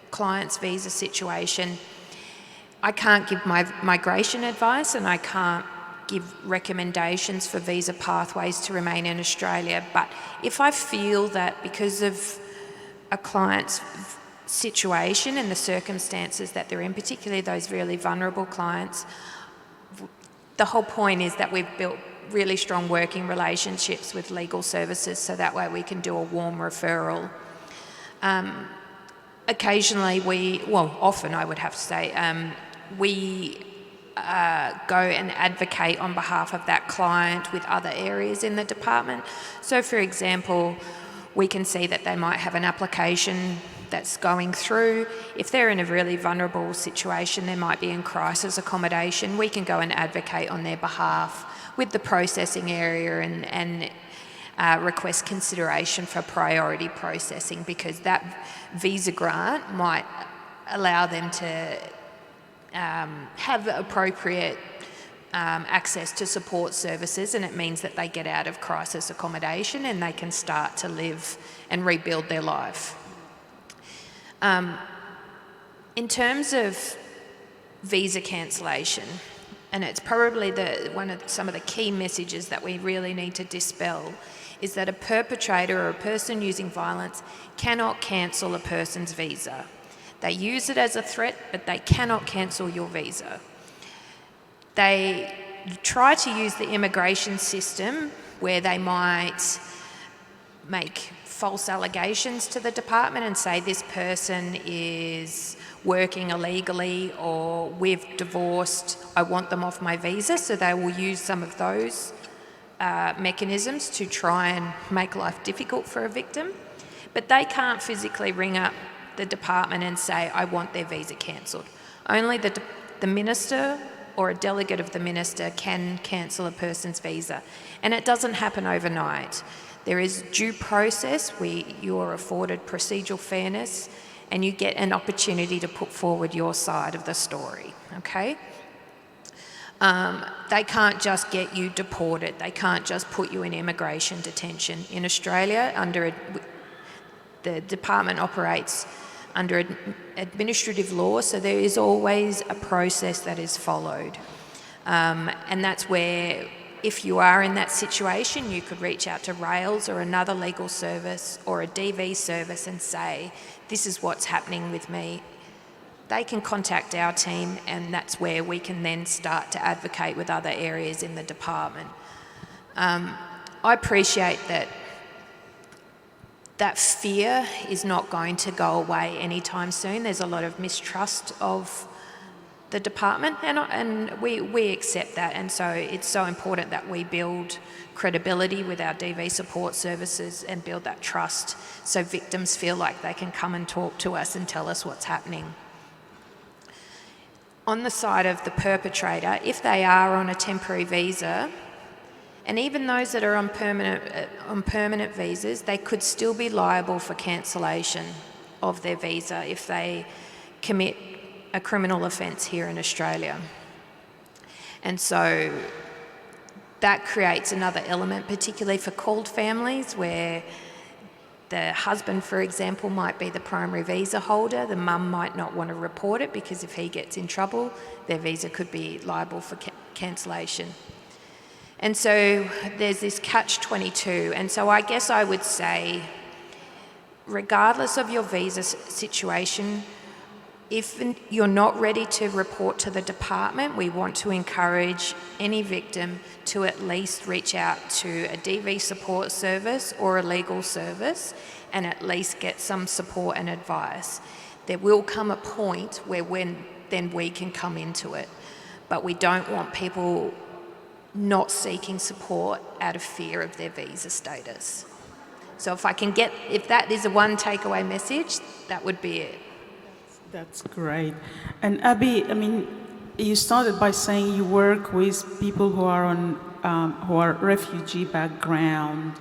client's visa situation. I can't give migration advice, and I can't give recommendations for visa pathways to remain in Australia. But if I feel that because of a client's situation and the circumstances that they're in, particularly those really vulnerable clients, the whole point is that we've built really strong working relationships with legal services, so that way we can do a warm referral. Occasionally often I would have to say, we go and advocate on behalf of that client with other areas in the department. So for example, we can see that they might have an application that's going through. If they're in a really vulnerable situation, they might be in crisis accommodation, we can go and advocate on their behalf with the processing area and request consideration for priority processing, because that visa grant might allow them to have appropriate access to support services, and it means that they get out of crisis accommodation and they can start to live and rebuild their life. In terms of visa cancellation, and it's probably some of the key messages that we really need to dispel, is that a perpetrator or a person using violence cannot cancel a person's visa. They use it as a threat, but they cannot cancel your visa. They try to use the immigration system where they might make false allegations to the department and say this person is working illegally or we've divorced, I want them off my visa. So they will use some of those mechanisms to try and make life difficult for a victim. But they can't physically ring up the department and say, I want their visa cancelled. Only the minister or a delegate of the minister can cancel a person's visa. And it doesn't happen overnight. There is due process where you are afforded procedural fairness and you get an opportunity to put forward your side of the story, okay? They can't just get you deported. They can't just put you in immigration detention. In Australia, the department operates under administrative law, so there is always a process that is followed. And that's where, if you are in that situation, you could reach out to Rails or another legal service or a DV service and say, this is what's happening with me. They can contact our team, and that's where we can then start to advocate with other areas in the department. I appreciate that fear is not going to go away anytime soon. There's a lot of mistrust of the department, and we accept that, and so it's so important that we build credibility with our DV support services and build that trust so victims feel like they can come and talk to us and tell us what's happening. On the side of the perpetrator, if they are on a temporary visa, and even those that are on permanent visas, they could still be liable for cancellation of their visa if they commit a criminal offence here in Australia. And so that creates another element, particularly for called families, where the husband, for example, might be the primary visa holder. The mum might not want to report it because if he gets in trouble, their visa could be liable for cancellation. And so there's this catch-22. And so I guess I would say, regardless of your visa situation, if you're not ready to report to the department, we want to encourage any victim to at least reach out to a DV support service or a legal service and at least get some support and advice. There will come a point where then we can come into it, but we don't want people not seeking support out of fear of their visa status. So if that is a one takeaway message, that would be it. That's great. And Abby, I mean, you started by saying you work with people who are refugee background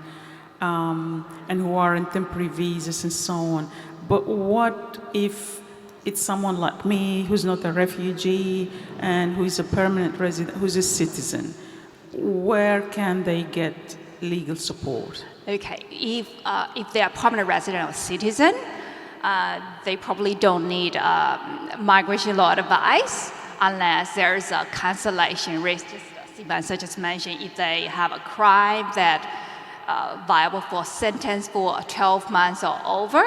and who are on temporary visas and so on. But what if it's someone like me who's not a refugee and who is a permanent resident, who's a citizen? Where can they get legal support? Okay, if they are permanent resident or citizen, they probably don't need migration law advice unless there's a cancellation risk. Simansa just mentioned, if they have a crime that viable for sentence for 12 months or over,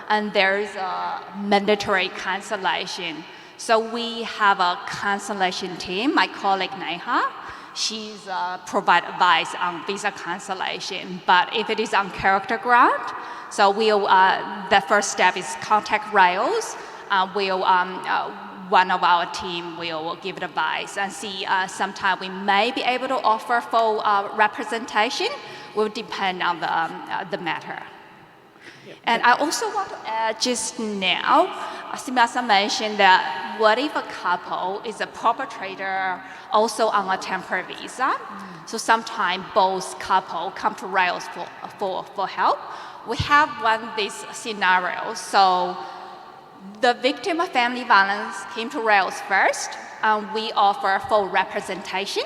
and there's a mandatory cancellation. So we have a cancellation team. My colleague Neha, she's provide advice on visa cancellation. But if it is on character ground, so the first step is contact Rails. One of our team will give advice and see. Sometime we may be able to offer full representation. Will depend on the matter. And I also want to add just now, Simasa mentioned that what if a couple is a perpetrator also on a temporary visa? So sometimes both couple come to Rails for help. We have one of these scenarios. So the victim of family violence came to Rails first, we offer full representation.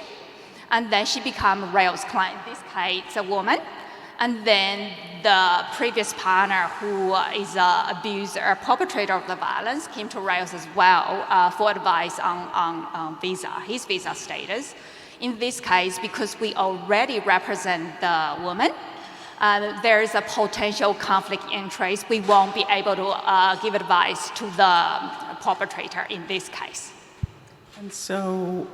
And then she become Rail's client, in this case, a woman. And then the previous partner, who is an abuser, a perpetrator of the violence, came to Rails as well for advice on his visa status. In this case, because we already represent the woman, there is a potential conflict interest. We won't be able to give advice to the perpetrator in this case. And so,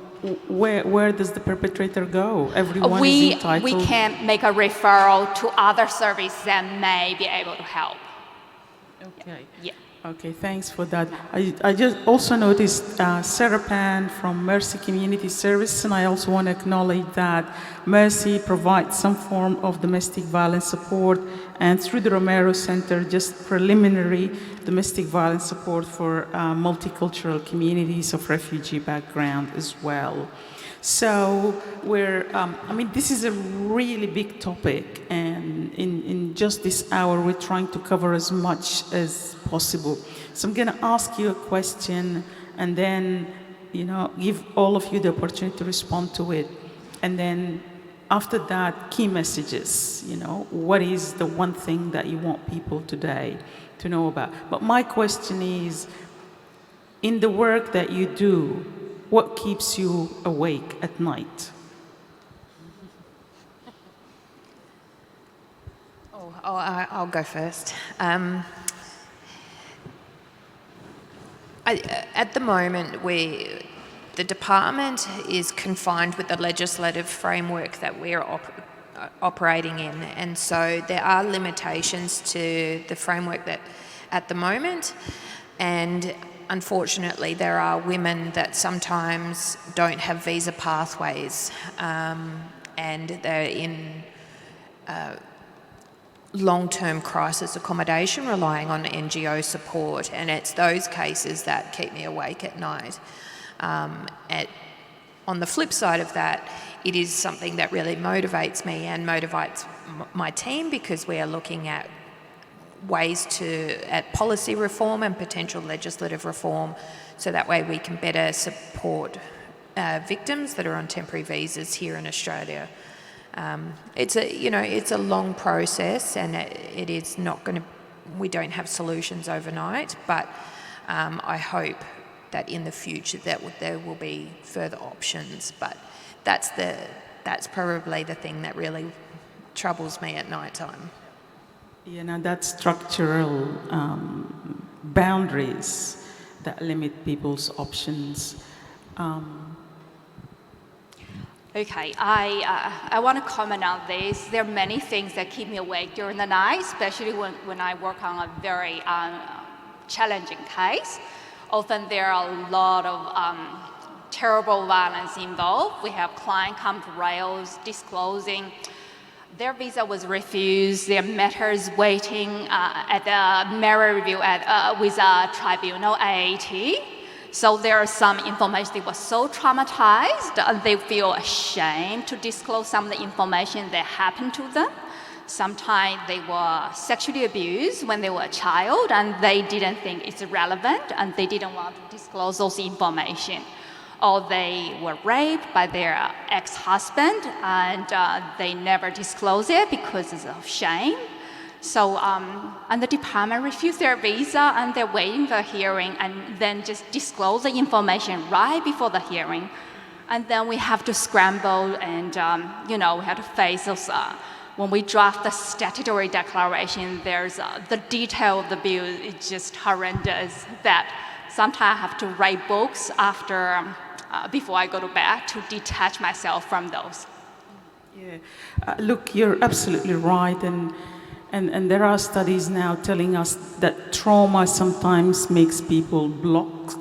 where does the perpetrator go? Everyone we, is entitled. We can make a referral to other services that may be able to help. Okay. Yeah. Okay, thanks for that. I just also noticed Sarah Pan from Mercy Community Service, and I also want to acknowledge that Mercy provides some form of domestic violence support, and through the Romero Center, just preliminary domestic violence support for multicultural communities of refugee background as well. So this is a really big topic, and in just this hour, we're trying to cover as much as possible. So I'm going to ask you a question, and then, give all of you the opportunity to respond to it. And then after that, key messages, what is the one thing that you want people today to know about? But my question is, in the work that you do, what keeps you awake at night? I'll go first. At the moment, the department is confined with the legislative framework that we're operating in, and so there are limitations to the framework that at the moment, and unfortunately there are women that sometimes don't have visa pathways, and they're in long-term crisis accommodation relying on NGO support, and it's those cases that keep me awake at night. On the flip side of that, it is something that really motivates me and motivates my team, because we are looking at ways at policy reform and potential legislative reform, so that way we can better support victims that are on temporary visas here in Australia. It's a long process, and it is not going to. We don't have solutions overnight, but I hope that in the future there will be further options. But that's probably the thing that really troubles me at night time. That's structural boundaries that limit people's options. Okay, I want to comment on this. There are many things that keep me awake during the night, especially when I work on a very challenging case. Often there are a lot of terrible violence involved. We have clients come to Rails disclosing their visa was refused, their matters waiting at the merit review with a tribunal, AAT. So there are some information they were so traumatized and they feel ashamed to disclose some of the information that happened to them. Sometimes they were sexually abused when they were a child and they didn't think it's relevant and they didn't want to disclose those information. Or they were raped by their ex-husband and they never disclosed it because of shame. So, and the department refused their visa and they're waiting for a hearing and then just disclose the information right before the hearing. And then we have to scramble and, we have to face those, when we draft the statutory declaration, there's the detail of the bill is just horrendous that sometimes I have to write books after, before I go to bed to detach myself from those. Yeah, look, you're absolutely right. And there are studies now telling us that trauma sometimes makes people block,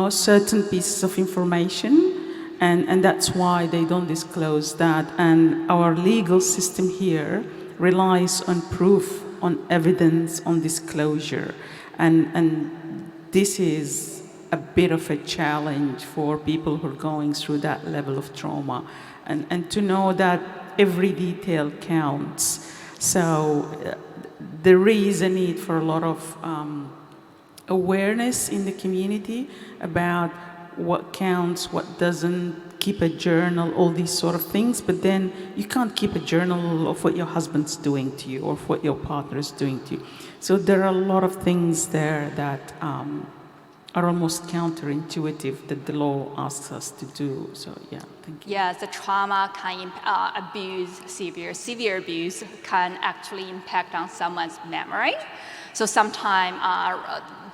certain pieces of information, and that's why they don't disclose that. And our legal system here relies on proof, on evidence, on disclosure. And this is a bit of a challenge for people who are going through that level of trauma. And to know that every detail counts. So there is a need for a lot of awareness in the community about what counts, what doesn't, keep a journal, all these sort of things. But then you can't keep a journal of what your husband's doing to you or of what your partner is doing to you. So there are a lot of things there that are almost counterintuitive that the law asks us to do. So yeah, thank you. Yes, the trauma can abuse, severe abuse can actually impact on someone's memory. So sometimes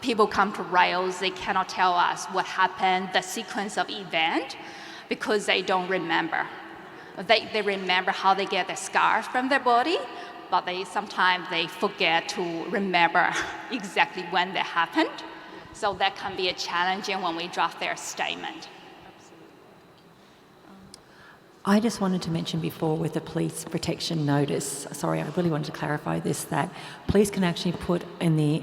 people come to Rails, they cannot tell us what happened, the sequence of event, because they don't remember. They remember how they get the scars from their body, but sometimes they forget to remember exactly when they happened. So that can be a challenging when we draft their statement. I just wanted to mention before with the police protection notice, sorry, I really wanted to clarify this, that police can actually put in the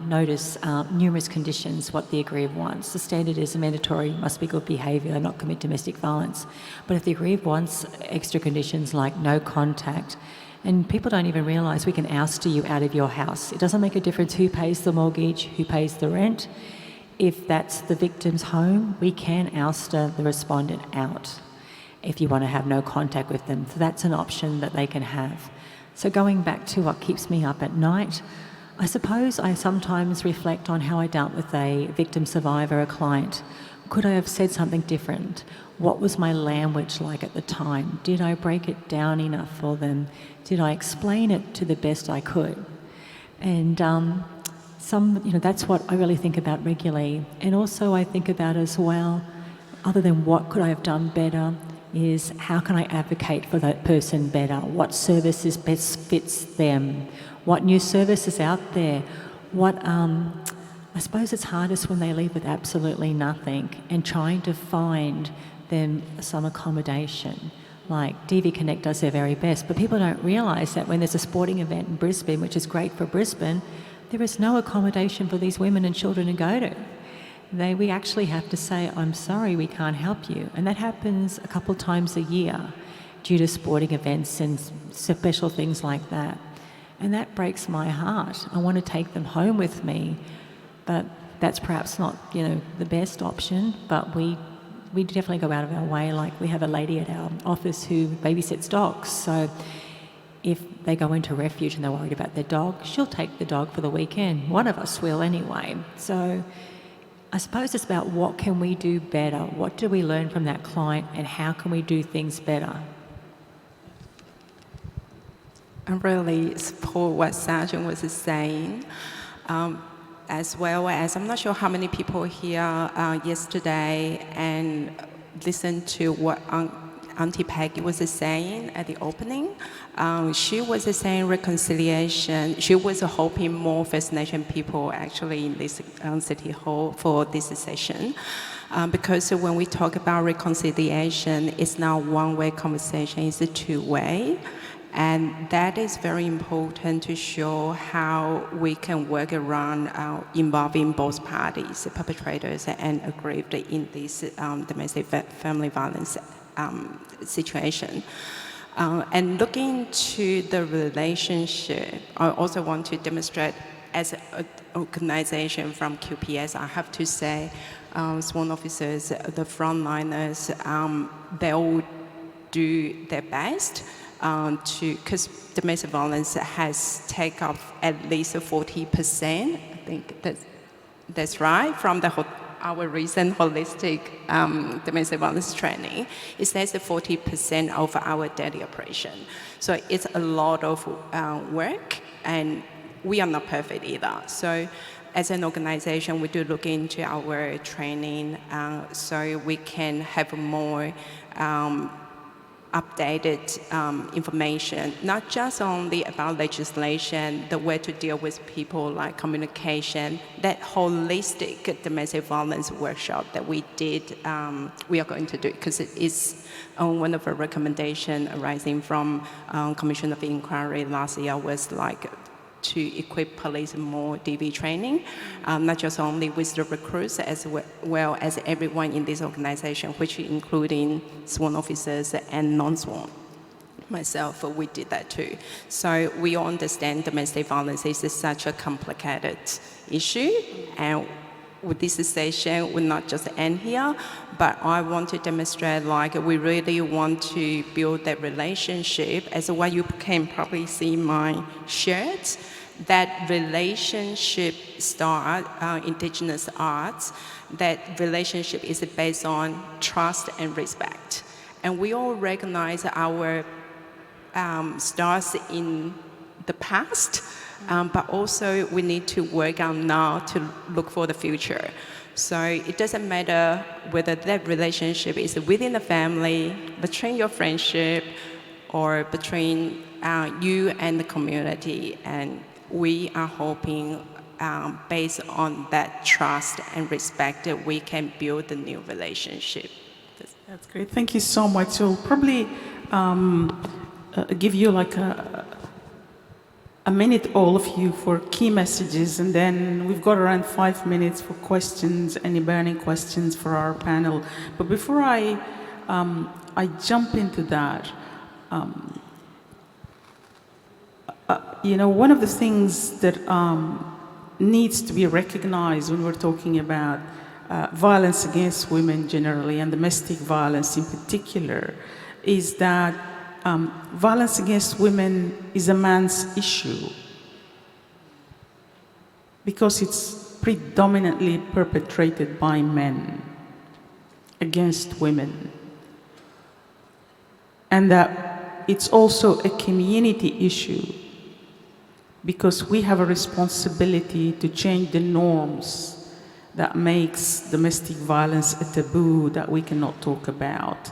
notice numerous conditions what the aggrieved wants. The standard is mandatory, must be good behaviour, not commit domestic violence. But if the aggrieved wants extra conditions like no contact, and people don't even realise we can oust you out of your house. It doesn't make a difference who pays the mortgage, who pays the rent. If that's the victim's home, we can oust the respondent out if you want to have no contact with them. So that's an option that they can have. So going back to what keeps me up at night, I suppose I sometimes reflect on how I dealt with a victim survivor, a client. Could I have said something different? What was my language like at the time? Did I break it down enough for them? Did I explain it to the best I could? And that's what I really think about regularly. And also I think about as well, other than what could I have done better, is how can I advocate for that person better? What services best fits them? What new services out there? I suppose it's hardest when they leave with absolutely nothing and trying to find them some accommodation. Like DV Connect does their very best, but people don't realise that when there's a sporting event in Brisbane, which is great for Brisbane, there is no accommodation for these women and children to go to. We actually have to say, I'm sorry, we can't help you. And that happens a couple of times a year due to sporting events and special things like that. And that breaks my heart. I want to take them home with me, but that's perhaps not, the best option, but we definitely go out of our way. Like we have a lady at our office who babysits dogs. So if they go into refuge and they're worried about their dog, she'll take the dog for the weekend. One of us will anyway. So I suppose it's about what can we do better? What do we learn from that client and how can we do things better? I really support what Sergeant was saying. As well as, I'm not sure how many people here yesterday and listened to what Auntie Peggy was saying at the opening. She was saying reconciliation. She was hoping more First Nation people actually in this City Hall for this session. Because when we talk about reconciliation, it's not one-way conversation, it's a two-way. And that is very important to show how we can work around involving both parties, the perpetrators and aggrieved in this domestic family violence situation. And looking to the relationship, I also want to demonstrate as an organization from QPS, I have to say, sworn officers, the frontliners, they all do their best because domestic violence has taken up at least 40%. I think that's right, from our recent holistic domestic violence training. It says 40% of our daily operation. So it's a lot of work, and we are not perfect either. So as an organization, we do look into our training so we can have more updated information, not just only about legislation, the way to deal with people, like communication, that holistic domestic violence workshop that we did, we are going to do, because it is one of our recommendations arising from Commission of Inquiry last year was like to equip police more DV training, not just only with the recruits as well as everyone in this organization, which including sworn officers and non-sworn. Myself, we did that too. So we all understand domestic violence is such a complicated issue, and with this session will not just end here, but I want to demonstrate like we really want to build that relationship. As what you can probably see in my shirts, that relationship start, Indigenous arts, that relationship is based on trust and respect. And we all recognize our stars in the past, but also we need to work on now to look for the future. So it doesn't matter whether that relationship is within the family, between your friendship, or between you and the community. And we are hoping, based on that trust and respect, that we can build a new relationship. That's great. Thank you so much. So probably give you like a minute, all of you, for key messages, and then we've got around 5 minutes for questions, any burning questions for our panel. But before I jump into that, you know, one of the things that needs to be recognized when we're talking about violence against women generally and domestic violence in particular is that violence against women is a man's issue because it's predominantly perpetrated by men against women, and that it's also a community issue because we have a responsibility to change the norms that makes domestic violence a taboo that we cannot talk about.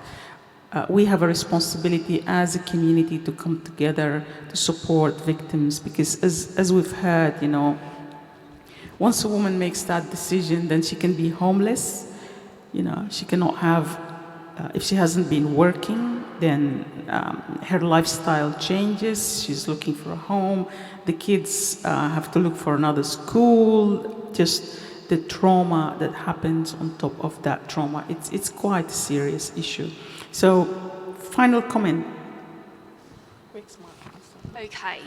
We have a responsibility as a community to come together to support victims because as we've heard, you know, once a woman makes that decision, then she can be homeless. You know, she cannot have, if she hasn't been working, then her lifestyle changes. She's looking for a home. The kids have to look for another school. Just the trauma that happens on top of that trauma. It's quite a serious issue. So, final comment. Okay.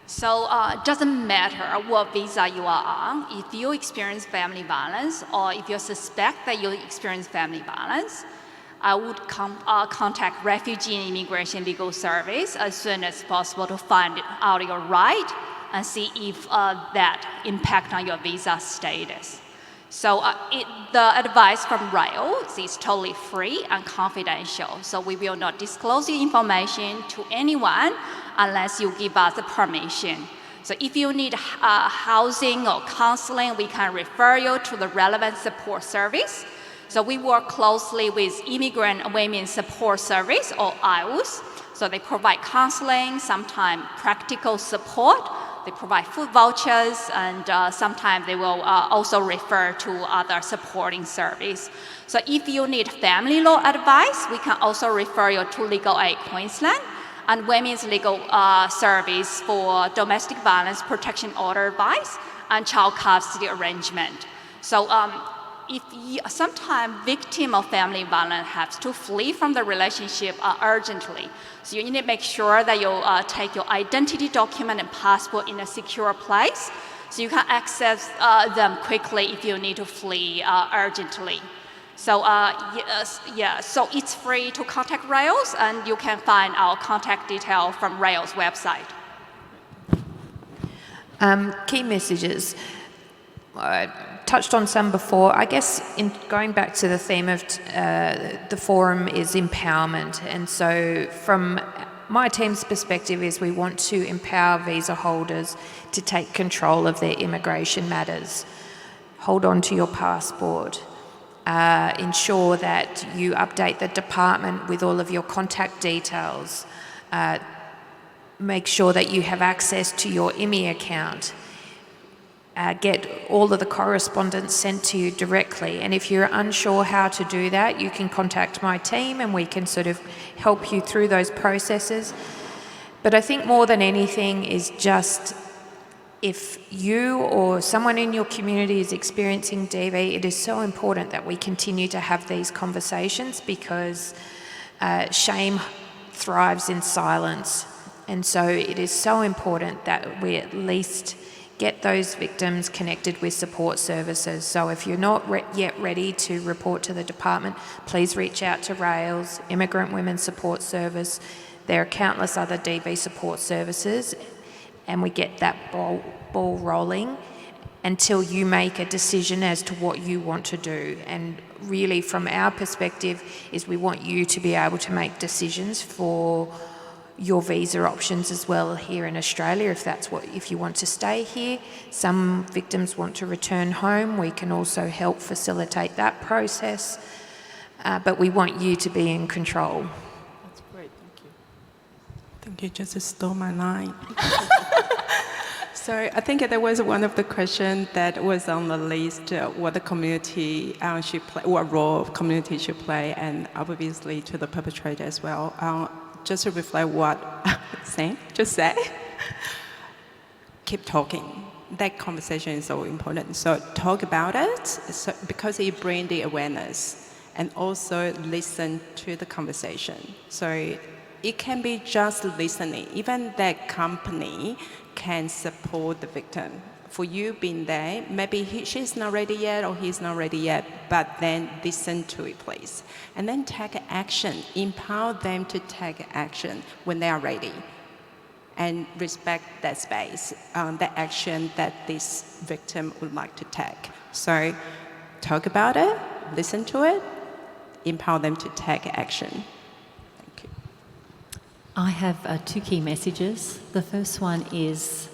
So it doesn't matter what visa you are on. If you experience family violence or if you suspect that you experience family violence, I would contact Refugee and Immigration Legal Service as soon as possible to find out your right and see if that impact on your visa status. So the advice from Rails is totally free and confidential. So we will not disclose your information to anyone unless you give us the permission. So if you need housing or counseling, we can refer you to the relevant support service. So we work closely with Immigrant Women Support Service, or IWS. So they provide counseling, sometimes practical support. They provide food vouchers, and sometimes they will also refer to other supporting service. So if you need family law advice, we can also refer you to Legal Aid Queensland and Women's Legal Service for domestic violence protection order advice and child custody arrangement. So if sometimes victim of family violence has to flee from the relationship urgently, so you need to make sure that you take your identity document and passport in a secure place, so you can access them quickly if you need to flee urgently. So so it's free to contact Rails, and you can find our contact detail from Rails website. Key messages. Touched on some before. I guess in going back to the theme of the forum is empowerment, and so from my team's perspective is we want to empower visa holders to take control of their immigration matters. Hold on to your passport. Ensure that you update the department with all of your contact details. Make sure that you have access to your IMI account. Get all of the correspondence sent to you directly. And if you're unsure how to do that, you can contact my team and we can sort of help you through those processes. But I think more than anything is just if you or someone in your community is experiencing DV, it is so important that we continue to have these conversations because shame thrives in silence. And so it is so important that we at least get those victims connected with support services. So if you're not yet ready to report to the department, please reach out to RAILS, Immigrant Women's Support Service. There are countless other DV support services, and we get that ball rolling until you make a decision as to what you want to do. And really, from our perspective, is we want you to be able to make decisions for your visa options as well here in Australia, if you want to stay here. Some victims want to return home. We can also help facilitate that process, but we want you to be in control. That's great, thank you. I think you just stole my line. So I think there was one of the questions that was on the list, what the community should play, what role community should play, and obviously to the perpetrator as well. Just to reflect what Sam just said, keep talking. That conversation is so important. So talk about it, because it brings the awareness, and also listen to the conversation. So it can be just listening. Even that company can support the victim. For you being there, maybe she's not ready yet or he's not ready yet, but then listen to it, please. And then take action. Empower them to take action when they are ready. And respect that space, that action that this victim would like to take. So talk about it, listen to it, empower them to take action. Thank you. I have two key messages. The first one is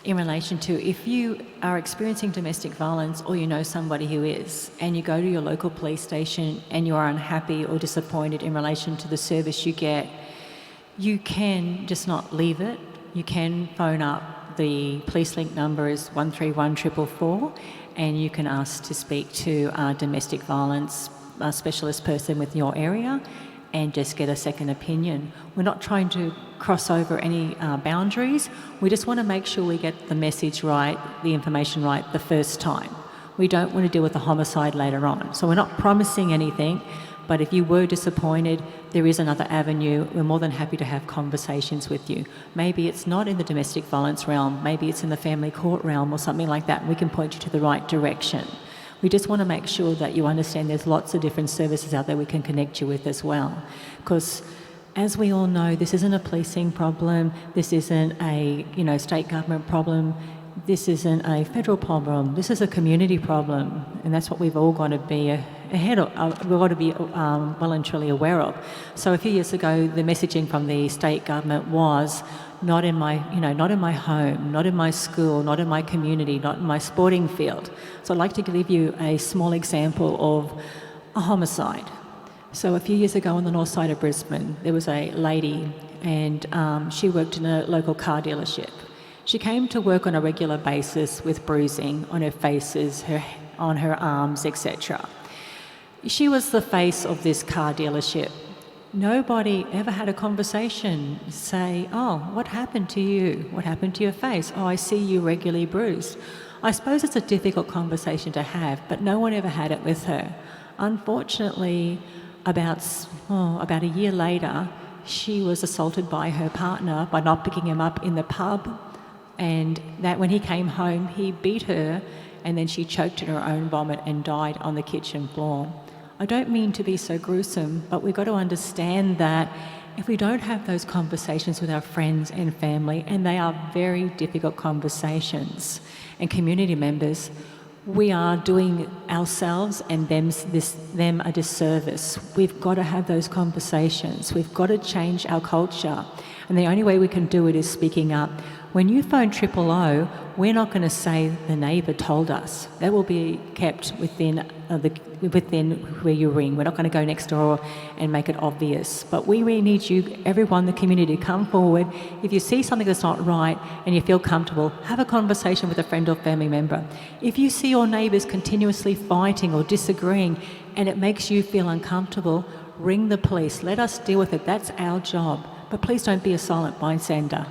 in relation to if you are experiencing domestic violence or you know somebody who is, and you go to your local police station and you are unhappy or disappointed in relation to the service you get, you can just not leave it. You can phone up. The police link number is 131 444, and you can ask to speak to a domestic violence specialist person within your area and just get a second opinion. We're not trying to cross over any boundaries. We just want to make sure we get the message right, the information right the first time. We don't want to deal with the homicide later on. So we're not promising anything, but if you were disappointed, there is another avenue. We're more than happy to have conversations with you. Maybe it's not in the domestic violence realm, maybe it's in the family court realm or something like that. We can point you to the right direction. We just want to make sure that you understand there's lots of different services out there we can connect you with as well. Because as we all know, this isn't a policing problem, this isn't a state government problem, this isn't a federal problem, this is a community problem, and that's what we've all got to be ahead of, we've got to be well and truly aware of. So a few years ago, the messaging from the state government was not in my home, not in my school, not in my community, not in my sporting field. So I'd like to give you a small example of a homicide. So a few years ago on the north side of Brisbane, there was a lady, and she worked in a local car dealership. She came to work on a regular basis with bruising on her faces, on her arms, etc. She was the face of this car dealership. Nobody ever had a conversation, say, oh, what happened to you? What happened to your face? Oh, I see you regularly bruised. I suppose it's a difficult conversation to have, but no one ever had it with her. Unfortunately, about a year later, she was assaulted by her partner by not picking him up in the pub, and that when he came home, he beat her, and then she choked in her own vomit and died on the kitchen floor. I don't mean to be so gruesome, but we've got to understand that if we don't have those conversations with our friends and family, and they are very difficult conversations, and community members, we are doing ourselves and them a disservice. We've got to have those conversations. We've got to change our culture. And the only way we can do it is speaking up. When you phone 000, we're not going to say the neighbour told us. That will be kept within where you ring. We're not going to go next door and make it obvious. But we really need you, everyone, the community, to come forward. If you see something that's not right and you feel comfortable, have a conversation with a friend or family member. If you see your neighbours continuously fighting or disagreeing and it makes you feel uncomfortable, ring the police. Let us deal with it. That's our job. But please don't be a silent bystander.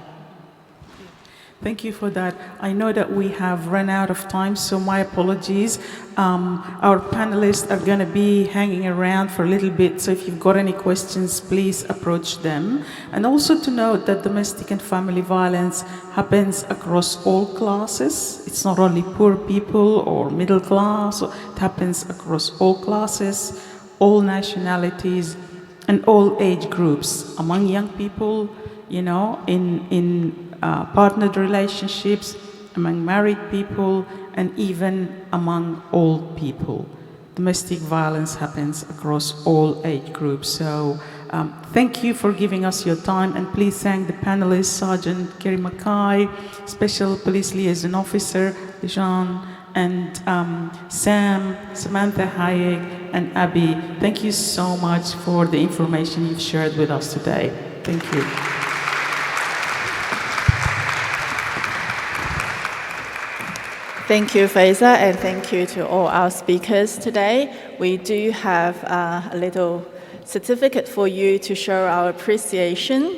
Thank you for that. I know that we have run out of time, so my apologies. Our panelists are going to be hanging around for a little bit, so if you've got any questions, please approach them. And also to note that domestic and family violence happens across all classes. It's not only poor people or middle class, it happens across all classes, all nationalities, and all age groups, among young people, you know, in partnered relationships, among married people, and even among old people. Domestic violence happens across all age groups. So thank you for giving us your time, and please thank the panelists, Sergeant Kerry Mackay, Special Police Liaison Officer Jean, and Sam, Samantha Hayek, and Abby. Thank you so much for the information you've shared with us today. Thank you. Thank you, Faiza, and thank you to all our speakers today. We do have a little certificate for you to show our appreciation.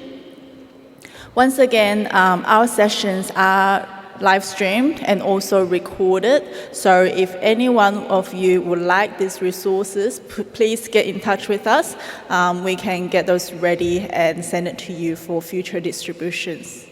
Once again, our sessions are live streamed and also recorded. So if any one of you would like these resources, please get in touch with us. We can get those ready and send it to you for future distributions.